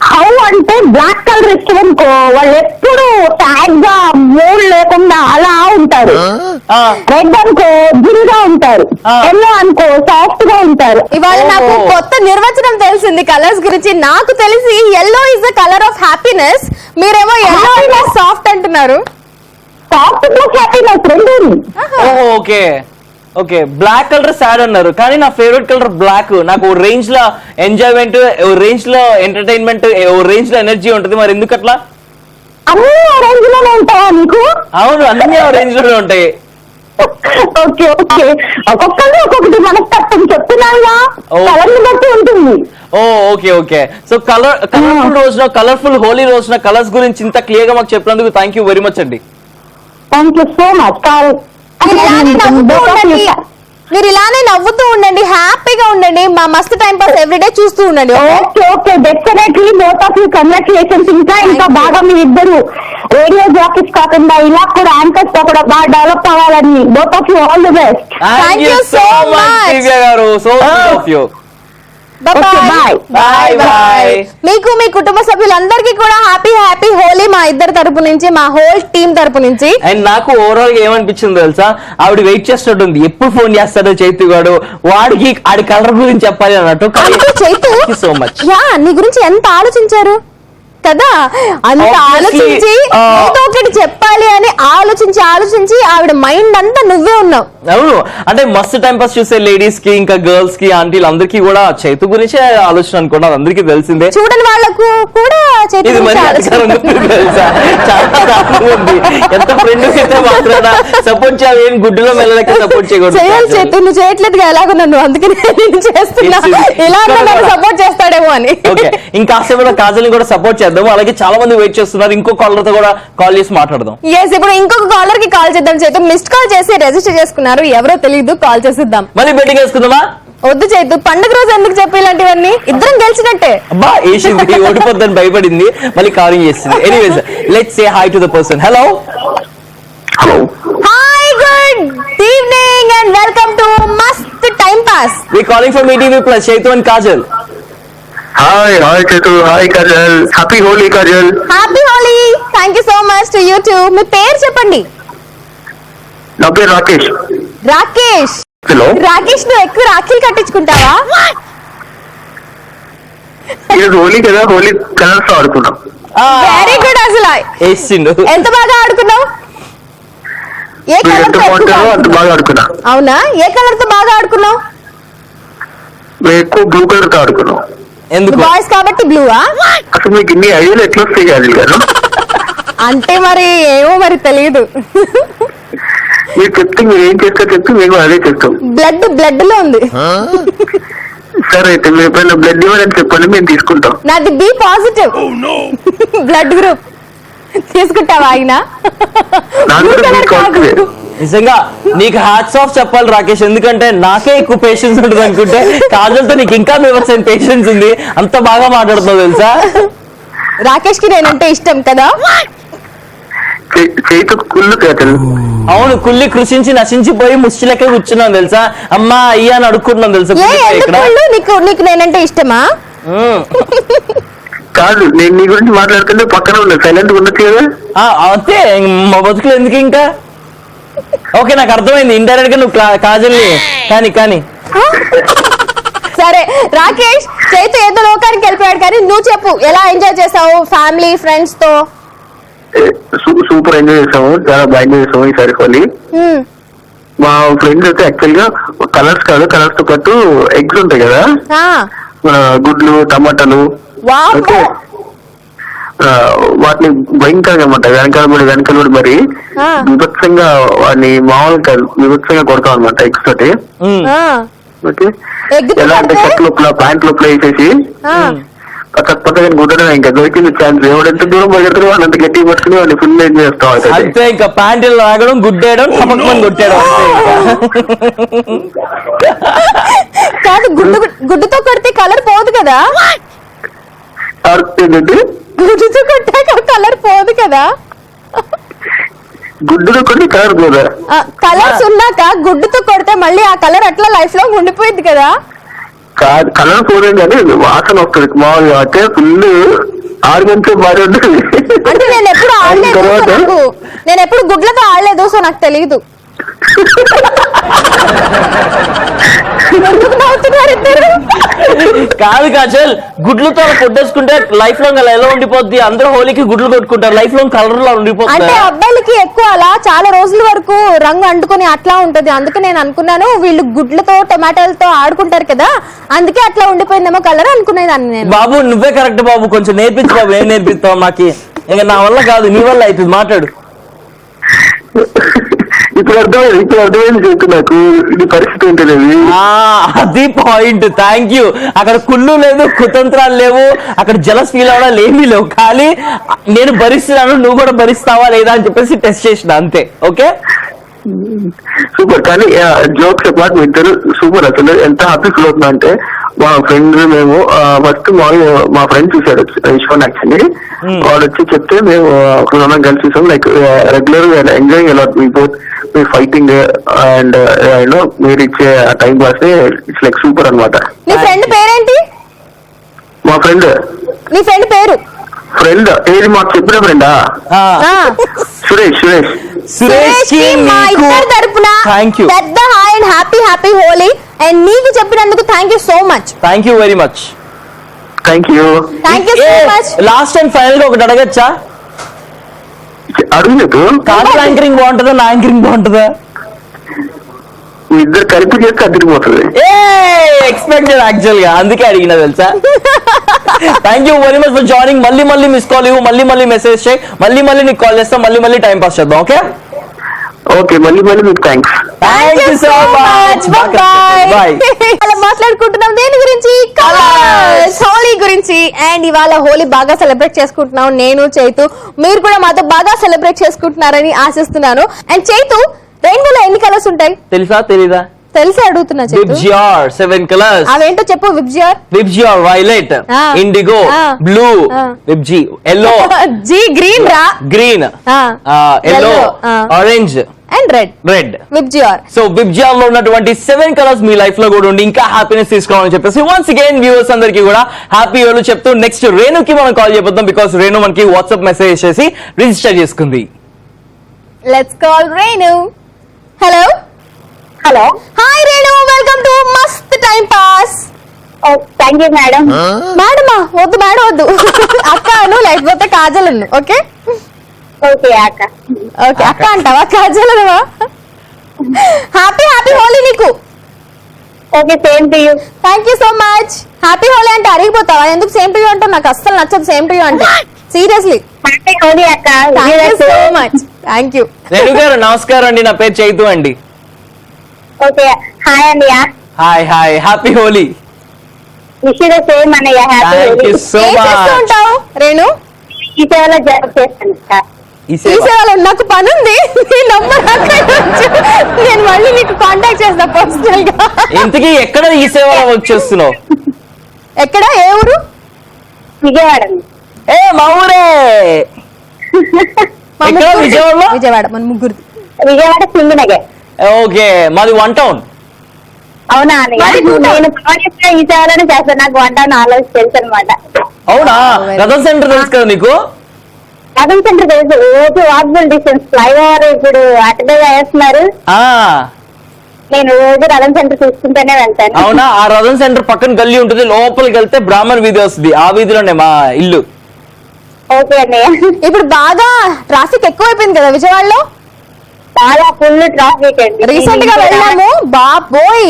హౌ అంటే బ్లాక్ కలర్ ఇష్టం అనుకో, వాళ్ళు ఎప్పుడు సాడ్ గా మూడ్ లేకుండా అలా ఉంటారు. రెడ్ అనుకో గిరిగా ఉంటారు, ఎల్లో అనుకో సాఫ్ట్ గా ఉంటారు. ఇవాళ నాకు కొత్త నిర్వచనం తెలిసింది కలర్స్ గురించి. నాకు తెలిసి yellow is the colour of happiness, మీరేమో ఎల్లో అంటే సాఫ్ట్ అంటున్నారు. సాఫ్ట్ ప్లస్ హ్యాపీనెస్ రెండు. Okay okay, black colour sad అన్నారు, కానీ నా ఫేవరెట్ కలర్ బ్లాక్. నాకు ఓ రేంజ్ లో ఎంజాయ్మెంట్, ఓ రేంజ్ లో ఎంటర్టైన్మెంట్, ఓ రేంజ్ లో ఎనర్జీ ఉంటుంది. మరి ఎందుకు అట్లా? అన్ని రేంజ్ లోనే ఉంటాయా నీకు? అవును, అన్ని రేంజ్ లోనే ఉంటాయి. ఓకే ఓకే, ఒక్కొక్కరు ఒక్కొక్కటి మనస్తత్వం చెప్తున్నాగా, కలర్ ని బట్టి ఉంటుంది. Okay okay. సో కలర్ఫుల్ రోజున, కలర్ఫుల్ హోలీ రోజున కలర్స్ గురించి ఇంత క్లియర్ గా మాకు చెప్పినందుకు థ్యాంక్ యూ వెరీ మచ్ అండి. Thank you so much. మీరు ఇలానే నవ్వుతూ ఉండండి, హ్యాపీగా ఉండండి, మా మస్తు టైం పాస్ ఎవ్రీడే చూస్తూ ఉండండి. Okay okay definitely both of you congratulations. ఇంకా బాగా మీ ఇద్దరు రేడియో జాకీస్ కాకుండా ఇలా కూడా యాంకర్స్ తో కూడా బాగా డెవలప్ అవ్వాలని both of you all the best. Thank you so much, దివ్య గారు. So sweet of you. bye. Bye bye. మీకు మీ కుటుంబ సభ్యులందరికీ కూడా హ్యాపీ హ్యాపీ హోలీ మా ఇద్దరి తరపు నుంచి, మా హోల్ టీమ్ తరపు నుంచి. అండ్ నాకు ఓవరాల్ గా ఏమనిపించింది తెలుసా, ఆవిడ వెయిట్ చేస్తున్నట్టుంది ఎప్పుడు ఫోన్ చేస్తాడో చైతు గాడు, వాడికి ఆడి కలర్ గురించి చెప్పాలి అన్నట్టు. చైతు సో మచ్ యా నీ గురించి ఎంత ఆలోచించారు కదా, అంత Obviously, ఆలోచించి ఏదో ఒకటి చెప్పాలి అని ఆలోచించి ఆవిడ మైండ్ అంతా నువ్వే ఉన్నావు. అవును, అంటే మస్తు టైం పాస్ చూసే లేడీస్ కి, ఇంకా గర్ల్స్ కి, ఆంటీలు అందరికీ కూడా చైతు గురించే ఆలోచన అనుకున్నా, అందరికీ తెలిసిందే. చూడని వాళ్ళకు కూడా చైతు ఇది మరి గురించి అధికారం ఉంది తెలుసా, చాలా దారుణంగా ఉంది. ఎంత ఫ్రెండ్ అయితే మాత్రాన సపోర్ట్ చేయాలి, ఏం గుడ్డులో మెల్లలకి సపోర్ట్ చేయకూడదు. చేయాలి చైతు, నువ్వు చేయట్లేదు ఎలాగో నన్ను, అందుకే నేను చేస్తున్నా, ఇలా నన్ను సపోర్ట్ చేస్తాడేమో అని. ఓకే, ఇంకా కాసేపు కాజల్ని కూడా సపోర్ట్ చేద్దాం. అలాగే చాలా మంది వెయిట్ చేస్తున్నారు, ఇంకో కాలర్ తో కూడా కాల్ చేసి మాట్లాడదాం. ఎస్, ఇప్పుడు ఇంకొక కాలర్ కి కాల్ చేద్దాం. చైతు మిస్డ్ కాల్ చేసి రిజిస్టర్ చేసుకున్నారు, ఎవరో తెలియదు, కాల్ చేసిద్దాం. మళ్ళీ బెట్టింగ్ వేసుకుందామా? వద్దు చైతు, పండుగ రోజు ఎందుకు చెప్పి ఇలాంటివన్నీ, ఇద్దరం గెలిచినట్టే. అబ్బా వేసింది, ఓడిపోద్దని భయపడింది, మళ్ళీ కాలింగ్ చేసింది. Anyways let's say hi to the person. Hello hi, good evening and welcome to Mast time pass. We calling from ETV plus Chaitu and Kajal. Hi Chaitu, hi Kajal, happy Holi Kajal. Happy Holi, thank you so much to you too. మీ పేరు చెప్పండి. నా పేరు Rakesh. Rakesh. Hello Rakesh, నువ్వు ఎక్కువ రాఖీలు కట్టించుకుంటావా? ఈరోజు హోలీ కదా, Holi colours తో ఆడుకున్నాం. Very good. అసలు వేసిండు. ఎంత బాగా ఆడుకున్నావు? ఏ మీరు కలర్ ఎంత బాగుంటారో అంత బాగా ఆడుకున్నా. అవునా, ఏ కలర్ తో బాగా ఆడుకున్నావు? మేము ఎక్కువ బ్లూ కలర్ తో ఆడుకున్నాం. ఎందుకు? బాయ్స్ కాబట్టి బ్లూవా? అసలు మీకు ఇన్ని ఐడియాలు ఎట్లా వస్తాయి కాజల్ గారు? అంటే మరి ఏమో మరి తెలియదు. మీరు చెప్తే మీరు ఏం చేస్తారో చెప్తే మేము అదే చెప్తాం. బ్లడ్ లో ఉంది. సరే అయితే మీరు ఎప్పుడైనా బ్లడ్ ఇవ్వాలని చెప్పండి, మేము తీసుకుంటాం. నాది బి పాజిటివ్ బ్లడ్ గ్రూప్. తీసుకుంటావా ఆయన? నాకు Blue కూడా color మీకు కాదు. వస్తుంది. నిజంగా నీకు హ్యాట్స్ ఆఫ్ చెప్పాలి రాకేష్, ఎందుకంటే నాకే ఎక్కువ పేషెన్స్ ఉంటుంది అనుకుంటే కాజల్తో నీకు ఇంకా వివర్సైన పేషెన్స్ ఉంది, అంత బాగా మాట్లాడుతున్నావు తెలుసా. రాకేష్ కి నేనంటే ఇష్టం కదా. చేతికి కుళ్ళు కాజల్. అవును, కుళ్ళి కృషించి నశించిపోయి ముష్టి లెక్క కూర్చున్నాను తెలుసా, అమ్మా అయ్యా అని అడుక్కుంటున్నాను తెలుసా ఇక్కడ. నీకు నేనంటే ఇష్టమా? కాదు, నేను నీ గురించి మాట్లాడుతుంటే పక్కన ఉన్నా, సైలెంట్ ఉండొచ్చు కదా. అంతే, మా బతుకులు ఎందుకు ఇంకా. ఓకే, నాకు అర్థమైంది, ఇండైరెక్ట్ గా నువ్వు కాజల్ని కానీ. సరే రాకేష్, చైతు ఏదో లోకానికి వెళ్ళిపోయాడు, కానీ నువ్వు చెప్పు, ఎలా ఎంజాయ్ చేసావు ఫ్యామిలీ ఫ్రెండ్స్ తో? సూపర్ ఎంజాయ్ చేసాము, చాలా బాగా ఎంజాయ్ చేసాము ఈసారి హోలీ. మా ఫ్రెండ్స్ అయితే యాక్చువల్ గా కలర్స్ కాదు, కలర్స్ తో పాటు ఎగ్స్ ఉంటాయి కదా, గుడ్లు, టమాటాలు, ఓకే, వాటిని భయంకరంగా అన్నమాట వెనకాల మరి విభత్సంగా వాడిని మామూలు కాదు, విభత్సంగా కొడతాం అనమాట ఎగ్స్ తోటి. ఓకే, ఎలా అంటే షర్ట్ లోపల ప్యాంట్ లోపల వేసేసి పక్కన కుదరడం, ఇంకా దొరికింది ఛాన్స్. ఎవడెంత దూరం పరిగెడతారో అంత గట్టిగా పట్టుకుని వాడిని ఫుల్ ఎంజాయ్ చేస్తాం. అంతే, ఇంకా ప్యాంట్లు లాగడం, గుడ్డేయడం, టమక్మని కొట్టేయడం. కాదు, గుడ్డుతో కొడితే కలర్ పోదు కదా. గుడ్డుతో కొట్టాక కలర్ పోదు కదా. గుడ్డుతో కొట్టి కలర్ పోదా? కలర్స్ ఉన్నాక గుడ్డుతో కొడితే మళ్ళీ ఆ కలర్ అట్లా లైఫ్ లో ఉండిపోయింది కదా. కాదు, కలర్ పోలేదు కానీ వాసన వస్తుంది మామూలుగా, అంటే ఫుల్ ఆర్గన్తో బాగా ఉంటుంది. అంటే నేను ఎప్పుడు ఆడలేదు, నేను ఎప్పుడు గుడ్లతో ఆడలేదు, సో నాకు తెలియదు. కాదు కాజల్, గుడ్లతో కొట్టేసుకుంటే లైఫ్ లాంగ్ అలా ఎలా ఉండిపోద్ది? అందరూ హోలీకి గుడ్లు కొట్టుకుంటారు, లైఫ్ లాంగ్ కలర్ లా ఉండిపోతుంది. అంటే అబ్బాయిలకి ఎక్కువ అలా చాలా రోజుల వరకు రంగు అంటుకొని అట్లా ఉంటది, అందుకే నేను అనుకున్నాను వీళ్ళు గుడ్లతో టమాటాలతో ఆడుకుంటారు కదా, అందుకే అట్లా ఉండిపోయిందేమో కలర్ అనుకునేదాన్ని నేను. బాబు నువ్వే కరెక్ట్ బాబు, కొంచెం నేర్పించు బాబు. ఏం నేర్పిస్తావు మాకి? ఇంకా నా వల్ల కాదు, నీ వల్ల అవుతుంది, మాట్లాడు. ఇప్పుడు అర్థమైంది చెప్తు, నాకు ఇది పరిస్థితి ఉంటుంది. అది పాయింట్, థ్యాంక్ యూ. అక్కడ కుళ్ళు లేదు, కుతంత్రాలు లేవు, అక్కడ జలస్ ఫీల్ అవ్వడాలు ఏమీ లేవు, ఖాళీ నేను భరిస్తున్నాను, నువ్వు కూడా భరిస్తావా లేదా అని చెప్పేసి టెస్ట్ చేసిన, అంతే. Okay, super. కానీ జోక్స్ అపార్ట్ మీ ఇద్దరు సూపర్. అసలు ఎంత హ్యాపీ ఫీల్ అవుతున్నా అంటే మా ఫ్రెండ్ మేము ఫస్ట్ మా ఫ్రెండ్ చూసాడు యశ్వన్ యాక్చువల్లీ. వాడు వచ్చి చెప్తే మేము ఒక కలిసి చూసాం. లైక్ రెగ్యులర్ ఎంజాయింగ్ అలాట్ మీ బోత్. మీ ఫైటింగ్ అండ్ యూనో మీరు ఇచ్చే time pass it's like super అనమాట. నీ ఫ్రెండ్ పేరేంటి? మా ఫ్రెండ్. నీ ఫ్రెండ్ పేరు? ఫ్రెండ్ ఏది మాకు చెప్పిన ఫ్రెండా? సురేష్. సురేష్ కి మా ఇద్దరి తరపున పెద్ద hi and happy Holi. And నీకు చెప్పినందుకు thank you so much. Thank you very much. Thank you so much. Last and final గా ఒకటి అడగచ్చా? అడుగులేదు. కాదు యాంకరింగ్ బాగుంటుందా నా యాంకరింగ్ బాగుంటుందా? మీ ఇద్దరు కలిపి చేస్తే అదిరిపోతుంది. ఎక్స్పెక్టెడ్ యాక్చువల్ గా, అందుకే అడిగినా తెలుసా. Thank you very much for joining. మళ్ళీ మిస్ కాల్ ఇవ్వు, మళ్ళీ మెసేజ్ చేయి, మళ్ళీ నీకు కాల్ చేస్తాం, మళ్ళీ టైం పాస్ చేద్దాం. Okay okay. మళ్ళీ మీకు thanks. Thank you so much. Bye. అలా మాట్లాడుకుంటున్నాం దేని గురించి? కలర్స్, హోలీ గురించి. అండ్ ఇవాళ హోలీ బాగా సెలబ్రేట్ చేసుకుంటున్నాం నేను, చైతు. మీరు కూడా మాతో బాగా సెలబ్రేట్ చేసుకుంటున్నారని ఆశిస్తున్నాను. అండ్ చైతు, రెయిన్బోలో ఎన్ని కలర్స్ ఉంటాయి తెలుసా తెలీదా? తెలిసి అడుగుతున్నా. VIBGYOR 7 colours. అవేంటో చెప్పు. విబ్జిఆర్ వైలెట్, ఇండిగో, బ్లూ, విబ్జి ఎల్లో, జీ గ్రీన్ రా, green, yellow, orange and red. VIBGYOR. So VIBGYOR లో ఉన్నటువంటి 7 కలర్స్ మీ లైఫ్ లో కూడా ఉండి ఇంకా హ్యాపీనెస్ తీసుకోవాలని చెప్పేసి వన్స్ అగైన్ వ్యూవర్స్ అందరికి కూడా హ్యాపీ హోలీ చెప్తూ నెక్స్ట్ రేణుకి మనం కాల్ చేయబోతాం. బికాస్ రేణు మనకి వాట్సాప్ మెసేజ్ చేసి రిజిస్టర్ చేసుకుంది. Let's call Renu. Hello. Hi Renu, welcome to Mast time pass. Thank you madam. మేడమా? వద్దు మేడం వద్దు. అక్కను లేకపోతే కాజలను. ఓకే ఓకే అక్క. ఓకే అక్క అంటావా? కాజలవా? హ్యాపీ హోలీ నీకు. Okay, same to you. Thank you so much. Happy Holi అంటే అరిగిపోతావా? ఎందుకు సేమ్ టు యూ అంటావు? నాకు అస్సలు నచ్చదు సేమ్ టు యూ అంటే. సీరియస్లీ హ్యాపీ హోలీ అక్క. Thank you so much. Thank you. Renu గారు నమస్కారం అండి, నా పేరు చైతు అండి. ఓకే, హాయ్ అండి. Hi happy Holi. Wish you the same అన్నయ్య. Happy thank Holi. You so ఏం చేస్తూ మచ్. ఉంటావు రేణు? ఈ సేవలో జాబ్ చేస్తాను అక్క. ఈ ఈ సేవలో నాకు పని ఉంది. నీ నంబర్ నేను మళ్ళీ నీకు కాంటాక్ట్ చేస్తా పర్సనల్ గా. ఇంతకీ ఎక్కడ ఈ సేవలో వర్క్ చేస్తున్నావు? ఎక్కడ? ఏ ఊరు? విజయవాడ. మా ఊరే. ఎక్కడ? విజయవాడ. మన ముగ్గురిది విజయవాడ సింగనగర్. ఓకే, మాది 1 టౌన్. అవునా అన్నయ్య? నేను పవన్ ఈ సేవలోనే చేస్తాను. నాకు వంట నాలెడ్జ్ తెలుసు అనమాట. అవునా? రథం సెంటర్ తెలుసు కదా నీకు? రథం సెంటర్ తెలుసు. రోజు వాకబుల్ డిస్టెన్స్. ఫ్లైఓవర్ ఇప్పుడు అటుగా వేస్తున్నారు. నేను రోజు రథం సెంటర్ చూసుకుంటూనే వెళ్తాను. అవునా? ఆ రథం సెంటర్ పక్కన గల్లీ ఉంటుంది, లోపలికి వెళ్తే బ్రాహ్మణ్ వీధి వస్తుంది. ఆ వీధిలోనే మా ఇల్లు. ఓకే అన్నయ్య. ఇప్పుడు బాగా ట్రాఫిక్ ఎక్కువైపోయింది కదా విజయవాడలో? చాలా ఫుల్ ట్రాఫిక్ అండి. రీసెంట్ గా వెళ్ళాము. బాబోయ్,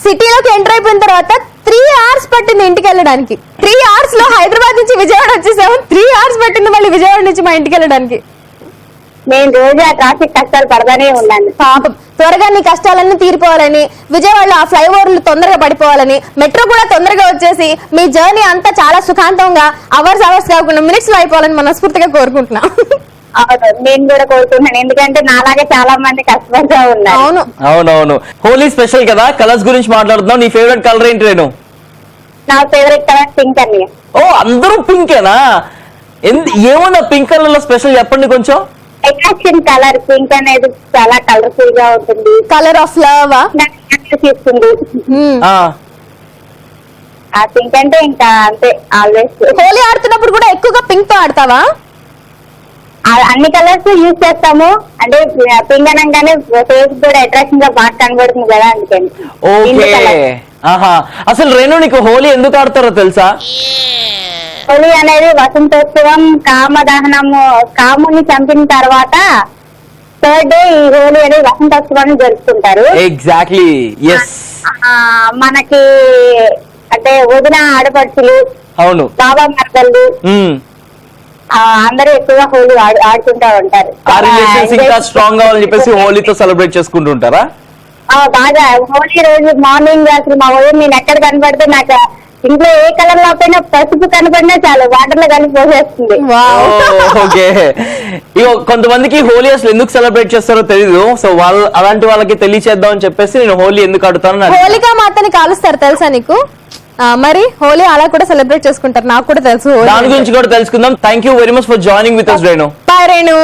సిటీలోకి ఎంటర్ అయిపోయిన తర్వాత 3 hours పట్టింది ఇంటికి వెళ్ళడానికి. 3 hours లో హైదరాబాద్ నుంచి విజయవాడ వచ్చేసాము. 3 hours పట్టింది మళ్ళీ విజయవాడ నుంచి మా ఇంటికి వెళ్ళడానికి. నేను రోజు ఆ ట్రాఫిక్ కష్టాలు పడతానే ఉన్నాను. పాపం, త్వరగా నీ కష్టాలన్నీ తీరిపోవాలని, విజయవాడలో ఆ ఫ్లైఓవర్లు తొందరగా పడిపోవాలని, మెట్రో కూడా తొందరగా వచ్చేసి మీ జర్నీ అంతా చాలా సుఖాంతంగా అవర్స్ కాకుండా మినిట్స్ లో అయిపోవాలని మనస్ఫూర్తిగా కోరుకుంటున్నా. అవును, నేను కూడా కోరుకుంటున్నాను. ఎందుకంటే నాలాగే చాలా మంది కష్టపడుతూ ఉన్నారు. అవునవును. హోలీ స్పెషల్ కదా, కలర్స్ గురించి మాట్లాడుతున్నాం. నీ ఫేవరెట్ కలర్ ఏంటి రేణు? నా ఫేవరెట్ కలర్ పింక్ అన్నయ్య. ఓ, అందరూ పింకేనా? ఏమన్నా పింక్ కలర్ లో స్పెషల్ చెప్పండి కొంచెం. అట్రాక్షన్ కలర్ పింక్ అనేది చాలా కలర్ఫుల్ గా ఉంటుంది. కలర్ ఆఫ్ లవ్ తీసుకుంది. ఆ పింక్ అంటే ఇంకా అంతే ఆల్వేస్. హోలీ ఆడుతున్నప్పుడు కూడా ఎక్కువగా పింక్ తో ఆడతావా? అన్ని కలర్స్ యూజ్ చేస్తాము. అంటే పింక్ అనగానే ఫేస్ కూడా అట్రాక్షన్ గా బాగా కనబడుతుంది కదా, అందుకని. ఓకే. అసలు రేణు, నీకు హోలీ ఎందుకు ఆడతారో తెలుసా? హోలీ అనేది వసంతోత్సవం, కామదహనము. కాముని చంపిన తర్వాత 3rd డే ఈ హోలీ అనేది వసంతోత్సవాన్ని జరుపుకుంటారు. Exactly, yes. మనకి అంటే వదిన ఆడపడుచులు, అవును, బాబా మరదళ్ళు అందరూ ఎక్కువగా హోలీ ఆడుకుంటా ఉంటారు. ఆ రిలేషన్స్ ఇంకా స్ట్రాంగ్ కావాలని చెప్పేసి హోలీతో సెలబ్రేట్ చేసుకుంటూ ఉంటారా? బాగా. హోలీ రోజు మార్నింగ్ అసలు మా ఊరు నేను ఎక్కడ కనబడితే నాకు ఇంట్లో ఏ కలర్ లేకపోయినా పసుపు కనపడినా చాలు వాటర్ లో కలిపి పోసేస్తుంది. ఓకే, ఇగో కొంతమందికి హోలీ అసలు ఎందుకు సెలబ్రేట్ చేస్తారో తెలీదు. సో వాళ్ళు అలాంటి వాళ్ళకి తెలియచేద్దాం అని చెప్పేసి నేను హోలీ ఎందుకు అడుగుతాను. హోలికా మాతని కాలుస్తారు తెలుసా నీకు? మరి హోలీ అలా కూడా సెలబ్రేట్ చేసుకుంటారు, నాకు కూడా తెలుసు. దాని గురించి కూడా తెలుసుకుందాం. Thank you very much for joining with us, Renu. Bye Renu.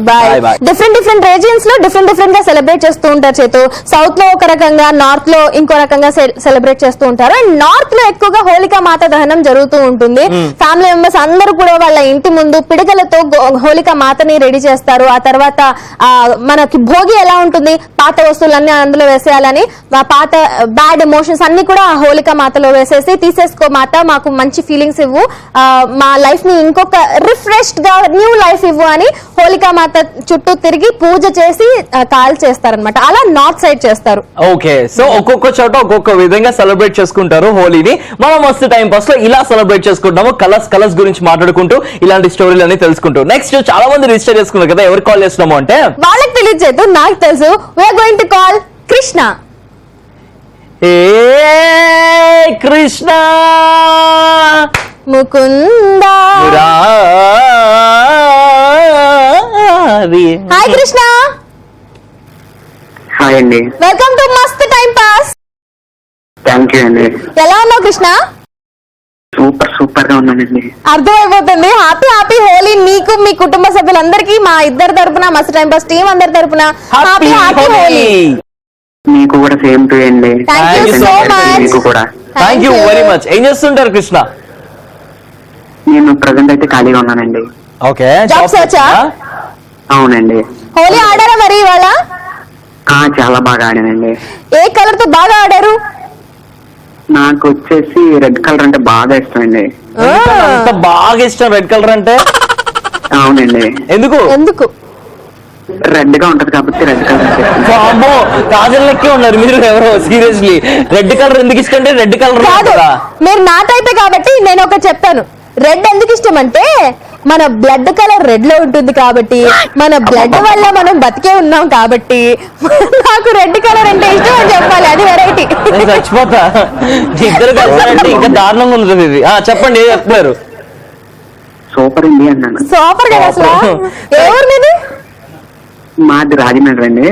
Bye. Different regions లో డిఫరెంట్ గా సెలబ్రేట్ చేస్తూ ఉంటారు చేతు. సౌత్ లో ఒక రకంగా, నార్త్ లో ఇంకో రకంగా సెలబ్రేట్ చేస్తూ ఉంటారు. అండ్ నార్త్ లో ఎక్కువగా హోలికా మాత దహనం జరుగుతూ ఉంటుంది. ఫ్యామిలీ మెంబర్స్ అందరూ కూడా వాళ్ళ ఇంటి ముందు పిడకలతో హోలికా మాతని రెడీ చేస్తారు. ఆ తర్వాత మనకి భోగి ఎలా ఉంటుంది, పాత వస్తువులన్నీ అందులో వేసేయాలని, పాత బ్యాడ్ ఎమోషన్స్ అన్ని కూడా హోలికా మాతలో వేసేసి, తీసేసుకో మాత, మాకు మంచి ఫీలింగ్స్ ఇవ్వు, మా లైఫ్ ని ఇంకొక రిఫ్రెష్డ్ గా న్యూ లైఫ్ ఇవ్వు అని హోలికా మాత చుట్టూ తిరిగి పూజ చేసి కాల్ చేస్తారనమాట. అలా నార్త్ సైడ్ చేస్తారు. ఓకే, సో ఒక్కొక్క చోట ఒక్కొక్క విధంగా సెలబ్రేట్ చేసుకుంటారు హోలీని. మనం మస్తు టైం పాస్ లో ఇలా సెలబ్రేట్ చేసుకుంటాము, కలర్స్ గురించి మాట్లాడుకుంటూ ఇలాంటి స్టోరీలు అన్ని తెలుసుకుంటూ. నెక్స్ట్ చాలా మంది రిజిస్టర్ చేసుకున్నారు కదా, ఎవరు కాల్ చేస్తున్నాము అంటే వాళ్ళకి తెలియజేద్దు, నాకు తెలుసు. We're going to call Krishna. Krishna Mukunda. Hi Krishna. Hi అండి. Welcome to Mast time pass. Thank you అండి. ఎలా ఉన్నావు కృష్ణ? సూపర్ గా ఉన్నానండి. అర్థమైపోతుంది. హ్యాపీ హోలీ నీకు, మీ కుటుంబ సభ్యులందరికీ మా ఇద్దరు తరపున, మస్త్ టైం పాస్ టీం అందరి తరపున హ్యాపీ హోలీ. మీకు కూడా సేమ్ టు అండి. Thank you so much. మీకు కూడా థ్యాంక్ యూ వెరీ మచ్. ఏం చేస్తుంటారు కృష్ణ? నేను ప్రజెంట్ అయితే ఖాళీగా ఉన్నానండి. ఓకే, జాబ్ సర్చా? అవునండి. హోలీ ఆడారా మరి ఇవాళ? చాలా బాగా ఆడానండి. ఏ కలర్ తో బాగా ఆడారు? నాకు వచ్చేసి రెడ్ కలర్ అంటే బాగా ఇష్టం అండి. బాగా ఇష్టం రెడ్ కలర్ అంటే? అవునండి. ఎందుకు? రెడ్ గా ఉంటది కాబట్టి రెడ్ కలర్. అమ్మో, కాజల్ లెక్కే ఉన్నారు మీరు ఎవరో. సీరియస్లీ రెడ్ కలర్ ఎందుకు ఇష్టం అంటే రెడ్ కలర్ కాదు, మీరు నా టైపే కాబట్టి నేను ఒక చెప్తాను. రెడ్ ఎందుకు ఇష్టం అంటే మన బ్లడ్ కలర్ రెడ్ లో ఉంటుంది కాబట్టి, మన బ్లడ్ వల్ల మనం బతికే ఉన్నాం కాబట్టి నాకు రెడ్ కలర్ అంటే ఇష్టం అని చెప్పాలి. అది వెరైటీ. చచ్చిపోతా. ఇద్దరు కలిసారంటే ఇంకా దారుణంగా ఉంటుంది ఇది. చెప్పండి, ఏం చెప్తున్నారు? సూపర్ అండి అన్నాను. సూపర్ కదా. అసలు ఏ ఊరు మీది? మాది రాజమండ్రి అండి.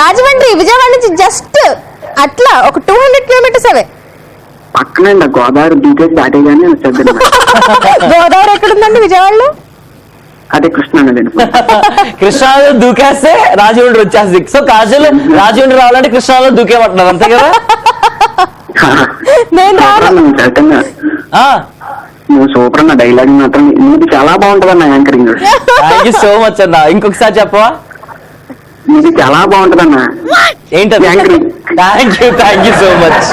రాజమండ్రి విజయవాడ నుంచి జస్ట్ అట్లా ఒక 200 కిలోమీటర్స్ అవే. పక్కనండి గోదావరి బీచెస్ దాటేగానే వచ్చేది. గోదావరి ఎక్కడుందండి విజయవాడలో? అదే కృష్ణా నది. కృష్ణాలో దూకేస్తే రాజమండ్రి వచ్చేస్తుంది. సో కాజల్ రాజమండ్రి రావాలంటే కృష్ణాలో దూకేమంటున్నారు, అంతే కదా? నేను నువ్వు సూపర్ అన్న. డైలాగ్ మాత్రం నీది చాలా బాగుంటది అన్న. Anchoring. Thank you so much అన్న. ఇంకొకసారి చెప్పవా? నీది చాలా బాగుంటది అన్న. ఏంటది? Anchoring. Thank you so much.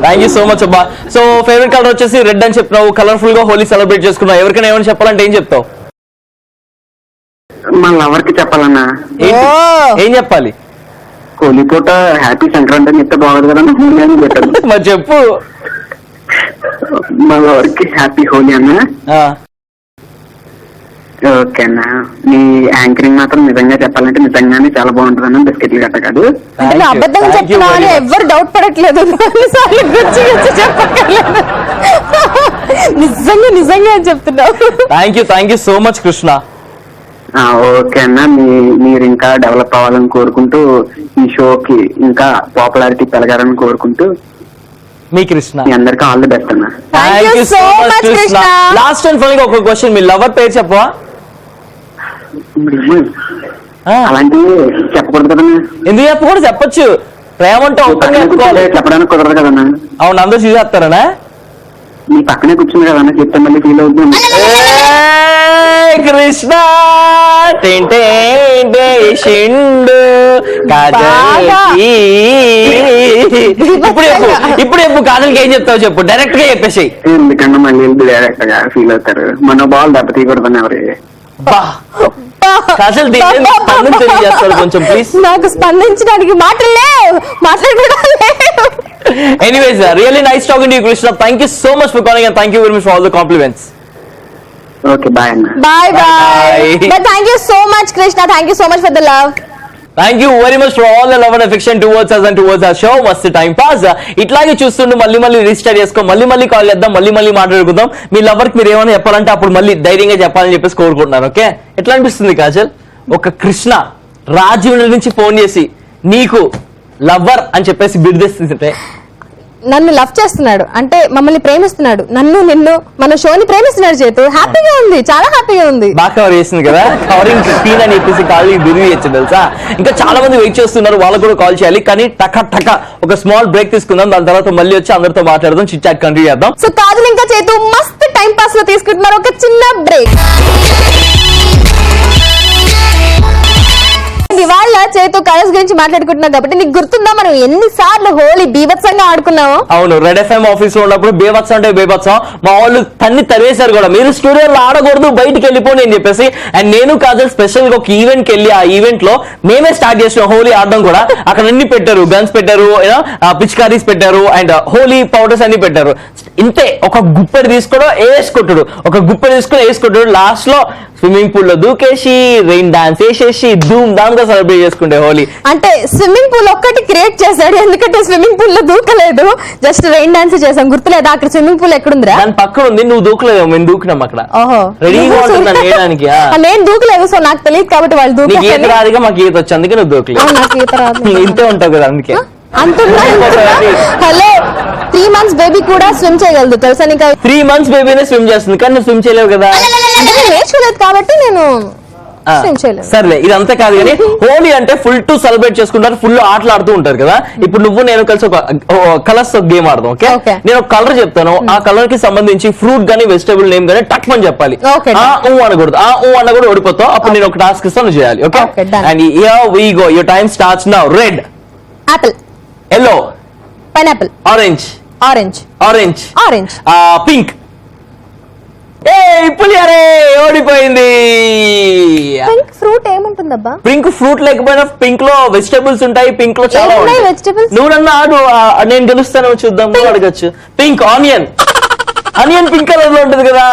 Thank you so much అబ్బా. సో ఫేవరెట్ కలర్ వచ్చేసి రెడ్ అని చెప్పినావు. కలర్ఫుల్ గా హోలీ సెలబ్రేట్ చేసుకున్నావు. ఎవరికైనా ఏమైనా చెప్పాలంటే ఏం చెప్తావు? మా లవర్ కి చెప్పాలన్నా. ఏం చెప్పాలి? హోలీ పూట హ్యాపీ సంక్రాంతి అని చెప్తే బాగోదు కదా. హోలీ అని చెప్పాను. మరి చెప్పు. మా లవర్ కి హ్యాపీ హోలీ అన్న. ఓకే అన్న. మీ యాంకరింగ్ మాత్రం నిజంగా చెప్పాలంటే నిజంగానే చాలా బాగుంటుంది అన్న. బిస్కెట్లు గట్ట కాదు. అబద్ధం చెప్తున్నా అని ఎవరు డౌట్ పడట్లేదు. నిజంగా అని చెప్తున్నావు. Thank you so much Krishna. Okay అన్న. మీరు ఇంకా డెవలప్ అవ్వాలని కోరుకుంటూ, ఈ షోకి ఇంకా పాపులారిటీ పెరగాలని కోరుకుంటూ, మీ కృష్ణ. మీ అందరికీ ఆల్ ది బెస్ట్ అన్న. Thank you so much Krishna. Last and final ఒక క్వశ్చన్, మీ లవర్ పేరు చెప్పవా? అలాంటివి చెప్పకూడదు కదన్నా. ఎందుకు చెప్పకూడదు? చెప్పొచ్చు. ప్రేమ అంటే చెప్పడానికి కుదరదు కదన్నా. అవును, అందరూ చూసేస్తారనా? నీ పక్కనే కూర్చుంది కదన్నా. చెప్తే మళ్ళీ ఫీల్ అవుతుంది. కృష్ణ ఇప్పుడు చెప్పు కాజల్కి ఏం చెప్తావు చెప్పు, డైరెక్ట్ గా చెప్పేసి. ఎందుకన్నా మళ్ళీ డైరెక్ట్ గా ఫీల్ అవుతారు. మన బాల్ దెబ్బ తీయకూడదని ఎవరు. కాజల్ తెలియజేస్తారు కొంచెం ప్లీజ్. నాకు స్పందించడానికి మాటలే anyways, really nice talking to you Krishna. Thank you so much for calling and thank you very much for all the compliments. Okay, bye అన్న. Bye. But thank you so much Krishna. Thank you so much for the love. Thank you very much for all the love and affection towards us and towards our show. మస్త్ time pass. ఇట్లాగే చూస్తుండే మళ్ళీ register చేసుకో, మళ్ళీ call చేద్దాం, మళ్ళీ మాట్లాడుకుందాం. మీ lover కి మీరు ఏమైనా చెప్పాలంటే అప్పుడు మళ్ళీ ధైర్యంగా చెప్పాలని చెప్పేసి కోరుకుంటున్నాను. ఓకే, ఎట్లా అనిపిస్తుంది కాజల్? ఒక కృష్ణ రాజీవ్ నుంచి ఫోన్ చేసి నీకు లవర్ అని చెప్పేసి బిడ్డిస్తుంటే, నన్ను లవ్ చేస్తున్నాడు అంటే మమ్మల్ని ప్రేమిస్తున్నాడు, నిన్ను మన షోని ప్రేమిస్తున్నాడు చేతు. హ్యాపీగా ఉంది, చాలా హ్యాపీగా ఉంది. బాగా కవర్ చేసింది కదా, కవరింగ్ 15 అని చెప్పేసి కాల్ రివ్యూ చేయొచ్చు తెలుసా. ఇంకా చాలా మంది వెయిట్ చేస్తున్నారు, వాళ్ళకు కూడా కాల్ చేయాలి. కానీ టక ఒక స్మాల్ బ్రేక్ తీసుకుందాం, దాని తర్వాత మళ్ళీ వచ్చి అందరితో మాట్లాడదాం, చిట్ చాట్ కంటిన్యూ చేద్దాం. సో కాజల్ ఇంకా చేతు మస్తు టైం పాస్ లో తీసుకుంటున్నారు ఒక చిన్న బ్రేక్. ఇవాళ చేతు కలర్స్ గురించి మాట్లాడుకుంటున్నాం కాబట్టి నీకు గుర్తుందా మనం ఎన్నిసార్లు హోలీ బీభత్సంగా ఆడుకున్నాము? అవును, రెడ్ ఎఫ్ఎం ఆఫీస్ లో ఉన్నప్పుడు బేబత్సం అంటే బేబత్సం మా వాళ్ళు తరివేశారు కూడా, మీరు స్టూడియోలో ఆడకూడదు బయటికి వెళ్ళిపోండి అని చెప్పేసి. అండ్ నేను కాజల్ స్పెషల్ గా ఒక ఈవెంట్ కి వెళ్ళి ఆ ఈవెంట్ లో మేమే స్టార్ట్ చేసాం హోలీ ఆడడం కూడా. అక్కడ అన్ని పెట్టారు, గన్స్ పెట్టారు, పిచ్కారీస్ పెట్టారు, అండ్ హోలీ పౌడర్స్ అన్ని పెట్టారు. ఇంతే ఒక గుప్పెడు తీసుకోవడం వేసుకుంటాడు, ఒక గుప్పెడు తీసుకుని వేసుకుంటాడు. లాస్ట్ లో స్విమ్మింగ్ పూల్ లో దూకేసి రెయిన్ డాన్స్ వేసేసి ధూమ్ ధామ్ గా సెలబ్రేట్ చేసుకుంటే హోలీ. అంటే స్విమ్మింగ్ పూల్ ఒక్కటి క్రియేట్ చేశాడు, ఎందుకంటే స్విమ్మింగ్ పూల్ లో దూకలేదు, జస్ట్ రెయిన్ డాన్స్ చేసాం. గుర్తులేదా అక్కడ స్విమ్మింగ్ పూల్ ఎక్కడుందిరా? దాని పక్కన ఉంది, నువ్వు దూకలేదు, మేము దూకినాం అక్కడ. ఓహో, రెడీగా ఉంటుందని వేయడానికి. నేను దూకలేదు, సో నాకు తెలియదు కాబట్టి వాళ్ళు ఈత దూకారు. రాదుగా, మాకు ఈత వచ్చి అందుకే నువ్వు దూకలేదు. నాకు ఈత రాదు. ఇంతే ఉంటావు కదా అందుకే. అంటున్నా. హలో, 3 months బేబీ కూడా స్విమ్ చేయగలదు తెలుసా నీకు? 3 months బేబీనే స్విమ్ చేస్తుంది, కానీ నువ్వు స్విమ్ చేయలేవు కదా. నేర్చుకోలేదు కాబట్టి నేను స్విమ్ చేయలేదు. సర్లే, ఇదంతా కాదు కానీ హోలీ అంటే ఫుల్ టు సెలబ్రేట్ చేసుకుంటారు, ఫుల్ ఆటలు ఆడుతూ ఉంటారు కదా. ఇప్పుడు నువ్వు నేను కలిసి ఒక కలర్స్ గేమ్ ఆడదాం. ఓకే, నేను ఒక కలర్ చెప్తాను, ఆ కలర్ కి సంబంధించి ఫ్రూట్ గానీ వెజిటబుల్ నేమ్ గానీ టక్ అని చెప్పాలి. అనకూడదు, అన్న కూడా ఓడిపోతావు. అప్పుడు నేను ఒక టాస్క్ ఇస్తాను, చేయాలి. Okay, and here we go. Your time starts now. Red, apple, yellow, pineapple, orange, pink. పులియారే ఓడిపోయింది. పింక్ ఫ్రూట్ ఏముంటుందబ్బా? పింక్ ఫ్రూట్ లేకపోయినా పింక్ లో వెజిటబుల్స్ ఉంటాయి, పింక్ లో చాలా ఉంటాయి వెజిటబుల్స్. నువ్వన్నా ఆడు, నేను గెలుస్తాను, చూద్దాం, నువ్వు అడగచ్చు. పింక్ ఆనియన్ పింక్ కలర్ లో ఉంటుంది కదా.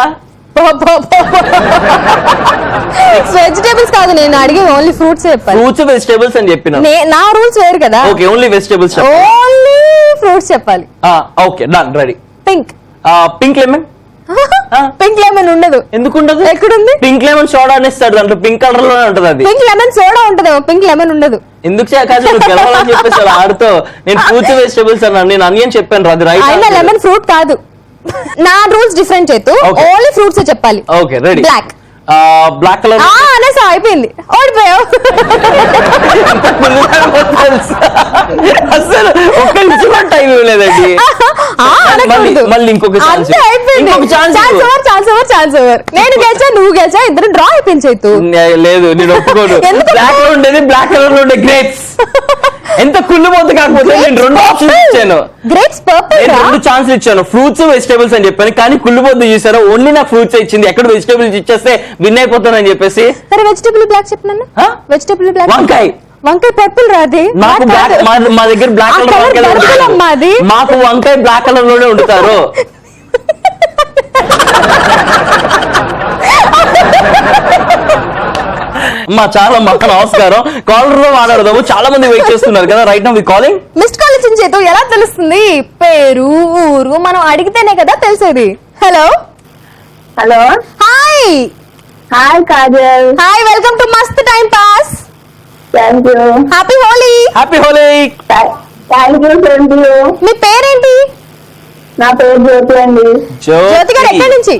వెజిటేబుల్స్ కాదు, నేను అడిగి ఓన్లీ ఫ్రూట్స్ చెప్పాలి. ఫ్రూట్స్ వెజిటేబుల్స్ అని చెప్పిన నా రూల్స్ వేరు కదా. Okay, only vegetables, only fruits చెప్పాలి. Okay, done, ready. Pink lemon. Pink lemon ఉండదు. ఎందుకు ఉండదు? ఎక్కడుంది? పింక్ లెమన్ సోడా అనేస్తాడు, దాంట్లో పింక్ కలర్ లోనే ఉంటది. అది పింక్ లెమన్ సోడా ఉంటదేమో, పింక్ లెమన్ ఉండదు. ఎందుకు గెలవాలని చెప్పేసి అలా ఆడుతో. నేను ఫ్రూట్స్ వెజిటేబుల్స్ అన్నాను, నేను అనియన్ చెప్పాను, అది రైట్. అయినా లెమన్ ఫ్రూట్ కాదు. నా రూల్స్ డిఫరెంట్ చేతు, ఓన్లీ ఫ్రూట్స్ చెప్పాలి. Okay, ready. బ్లాక్ కలర్ అనేసి అయిపోయింది, ఓడిపోయావు. అసలు ఒక్క నిమిషం టైం ఇవ్వలేదండి. మళ్ళీ ఇంకొక ఛాన్స్. నేను గెలిచా, నువ్వు గెలిచా, ఇద్దరు డ్రా అయిపోయింది చేతు. లేదు, నేను ఒప్పుకోను. బ్లాక్ లో ఉండేది బ్లాక్ కలర్ లో ఉండే గ్రేప్స్. ఎంత కుళ్ళుపోతుంది. కాకపోతే నేను 2 ఆప్షన్స్ ఇచ్చాను, గ్రేప్స్ పర్పుల్. 2 ఛాన్సులు ఇచ్చాను, ఫ్రూట్స్ వెజిటేబుల్స్ అని చెప్పాను, కానీ కుళ్ళుపోద్దు చూసారు. ఓన్లీ నాకు ఫ్రూట్స్ ఇచ్చింది, ఎక్కడ వెజిటేబుల్స్ ఇచ్చేస్తే విన్ అయిపోతానని చెప్పేసి. సరే, వెజిటేబుల్ బ్లాక్ చెప్పినాను. వెజిటేబుల్ బ్లాక్ వంకాయ పర్పుల్ రాది. మాకు మా దగ్గర బ్లాక్ కలర్, మాకు వంకాయ బ్లాక్ కలర్ లోనే వండుతారు. చాలా నమస్కారం. కాలర్ లో మాట్లాడదాము, చాలా మంది వెయిట్ చేస్తున్నారు కదా. Right now we calling. Missed call ఇచ్చిన చేతు ఎలా తెలుస్తుంది? పేరు, ఊరు మనం అడిగితేనే కదా తెలిసేది. Hello, hi Kajal. Hi, welcome to Mast time pass. Thank you. Happy Holi. Thank you, same to you. మీ పేరేంటి? నా పేరు జ్యోతి అండి. జ్యోతి గారు ఎక్కడి నుంచి?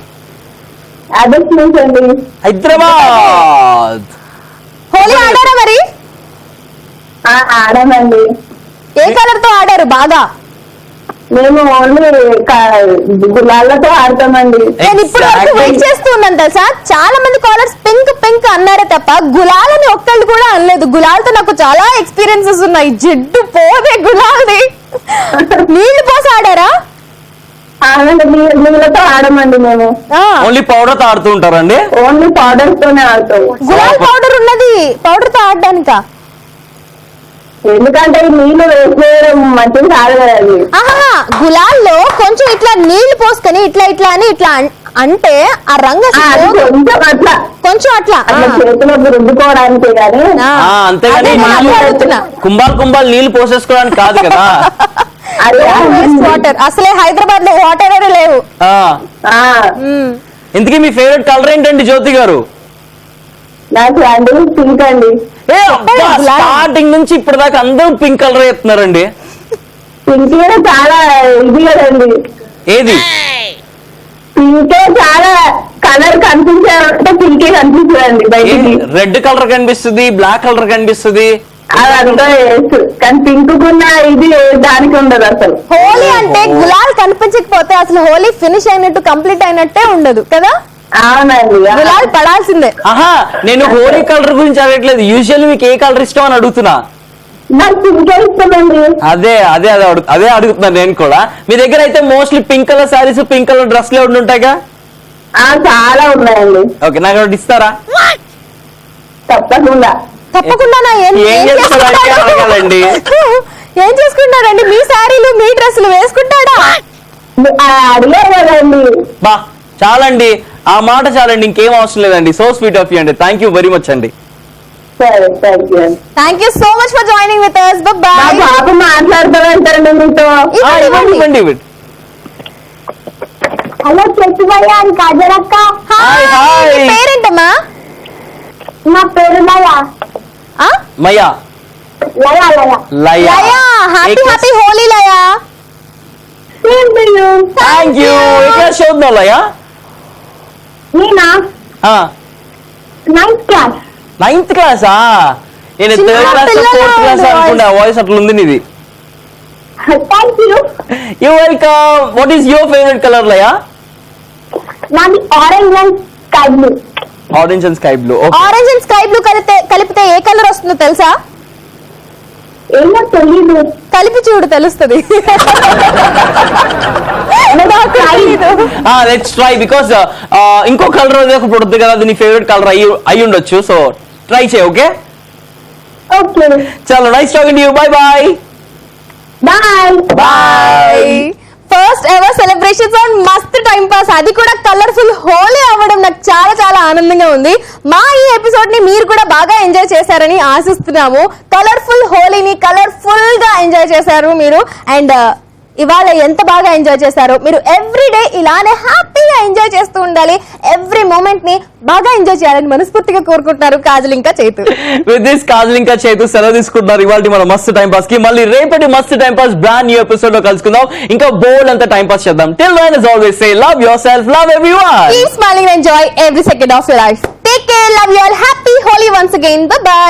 అదర్స్ నుంచి అండి, హైదరాబాద్. హోలీ ఆడారా మరి? ఆడామండి. ఏ కలర్ తో ఆడారు బాగా? మేము ఓన్లీ గులాలతో ఆడతామండి. నేను ఇప్పుడు వరకు వెయిట్ చేస్తూ ఉన్నాను తెలుసా. చాలా మంది కాలర్స్ పింక్ అన్నారే తప్ప గులాలని ఒక్కళ్ళు కూడా అనలేదు. గులాల్తో నాకు చాలా ఎక్స్పీరియన్సెస్ ఉన్నాయి. జిడ్డు పోదే గులాల్ది. నీళ్లు పోసి ఆడారా? నీళ్ళతో ఆడమండి మేము. ఓన్లీ పౌడర్ తో ఆడుతూ ఉంటారండి? ఓన్లీ పౌడర్ తోనే ఆడతాం. గులాల్ పౌడర్ ఉన్నది, పౌడర్ తో ఆడడానికా? ఎందుకంటే నీళ్లు వేసేయడం మంచిది కాదు కదా అది. గులాల్లో కొంచెం ఇట్లా నీళ్లు పోసుకొని ఇట్లా అని ఇట్లా అంటే ఆ రంగు అది కొంచెం అట్లా కొంచెం అట్లా అట్లా చేతులకు రుద్దుకోవడానికి కానీ అంతేగాని అదే నేను నీళ్ళు అడుగుతున్నా. కుంభాలు నీళ్లు పోసేసుకోవడానికి కాదు కదా. అదే వాటర్ అసలే హైదరాబాద్ లో వాటర్ లేవు. ఆ మ్మ్. ఇంతకీ మీ ఫేవరెట్ కలర్ ఏంటండి జ్యోతి గారు? నాకు అండి పింక్ అండి. స్టార్టింగ్ నుంచి ఇప్పటిదాకా అందరూ పింక్ కలర్ చెప్తున్నారండి. పింక్ కూడా చాలా ఇది కదండి. ఏది? పింకే చాలా కలర్ కనిపించాలంటే పింకే కనిపిస్తుందండి బయటికి. రెడ్ కలర్ కనిపిస్తుంది, బ్లాక్ కలర్ కనిపిస్తుంది. అదంతా వేస్ట్. కానీ పింక్ కున్న ఇది దానికి ఉండదు అసలు. హోలీ అంటే గులాల్ కనిపించకపోతే అసలు హోలీ ఫినిష్ అయినట్టు కంప్లీట్ అయినట్టే ఉండదు కదా. అవునండి. గులాల్ పడాల్సిందే. ఆహా, నేను హోలీ కలర్ గురించి అడగట్లేదు. యూజువల్లీ మీకు ఏ కలర్ ఇష్టం అని అడుగుతున్నా. నాకు పింకే ఇష్టమండి. అదే అడుగుతున్నాను నేను కూడా. మీ దగ్గర అయితే mostly pink colour saris, pink colour డ్రెస్లు ఉండి ఉంటాయిగా? చాలా ఉన్నాయండి. ఓకే, నాకు ఒకటి ఇస్తారా? తప్పకుండా. తప్పకుండా ఏం చేస్తారంటే అడగాలండి. ఏం చేసుకుంటారండి? మీ శారీలు మీ డ్రెస్సులు వేసుకుంటాడా? అడిగారు కదండి. బా చాలండి, ఆ మాట చాలండి, ఇంకేం అవసరం లేదండి. సో స్వీట్ ఆఫ్ యూ అండి. థ్యాంక్ యూ వెరీ మచ్ అండి. సరే, థ్యాంక్ యూ అండి. Thank you so much for joining with us. మా బాయ్. బాబు మాట్లాడతారంటారండి మీతో. ఇవ్వండి. హలో చెప్పివయ్యా అని కాజలక్క. హాయ్. నీ పేరేంటమ్మా? నా పేరు లయ. ఆ? Maya Laya Laya. Laya. Laya. Happy Holi Laya. Same to you. Thank you. ఏ క్లాస్ చదువుతున్నావు లయా? నేనా 9th క్లాస్. 9th క్లాసా? నేను చిన్న 3rd క్లాస్, పిల్లలా 4th క్లాస్ ఉంది అనుకుంటా. వాయిస్ అట్లా ఉంది నీది. Thank you. You welcome. What is your favourite colour Laya? నాది orange and sky blue. Orange and sky blue. Orange and sky blue కలిపితే ఏ కలర్ వస్తుందో తెలుసా? ఏమో తెలీదు. కలిపి చూడు తెలుస్తుంది. Let's try. బికాస్ ఇంకో కలర్ పుడుతుంది కదా, అది నీ ఫేవరెట్ కలర్ అయి ఉండొచ్చు. సో ట్రై చేయి. Okay, okay. చలో. Nice talking to you. Bye bye. Bye. Bye. First ever celebrations on Mast time pass, అది కూడా కలర్ఫుల్ హోలీ అవ్వడం నాకు చాలా చాలా ఆనందంగా ఉంది. మా ఈ ఎపిసోడ్ ని మీరు కూడా బాగా ఎంజాయ్ చేశారని ఆశిస్తున్నాము. కలర్ఫుల్ హోలీని కలర్ఫుల్ గా ఎంజాయ్ చేశారు మీరు. అండ్ ఇవాళ ఎంత బాగా ఎంజాయ్ చేశారో మీరు ఎవ్రీ డే ఇలానే హ్యాపీగా ఎంజాయ్ చేస్తూ ఉండాలి. ఎవ్రీ మూమెంట్ ని బాగా ఎంజాయ్ చేయాలని మనస్ఫూర్తిగా కోరుకుంటున్నారు కాజల్ ఇంకా చైతు. విత్ దిస్ కాజల్ ఇంకా చైతు సెలవు తీసుకుంటున్నారు ఇవాళ మన మస్త్ టైం పాస్ కి. మళ్ళీ రేపటి Mast time pass brand new episode లో కలుసుకుందాం. ఇంకా బోల్డ్ అంతా టైం పాస్ చేద్దాం. Till then as always say love yourself, love everyone. Keep smiling and enjoy every second of your life. Take care, love you all. Happy Holi once again. Bye bye.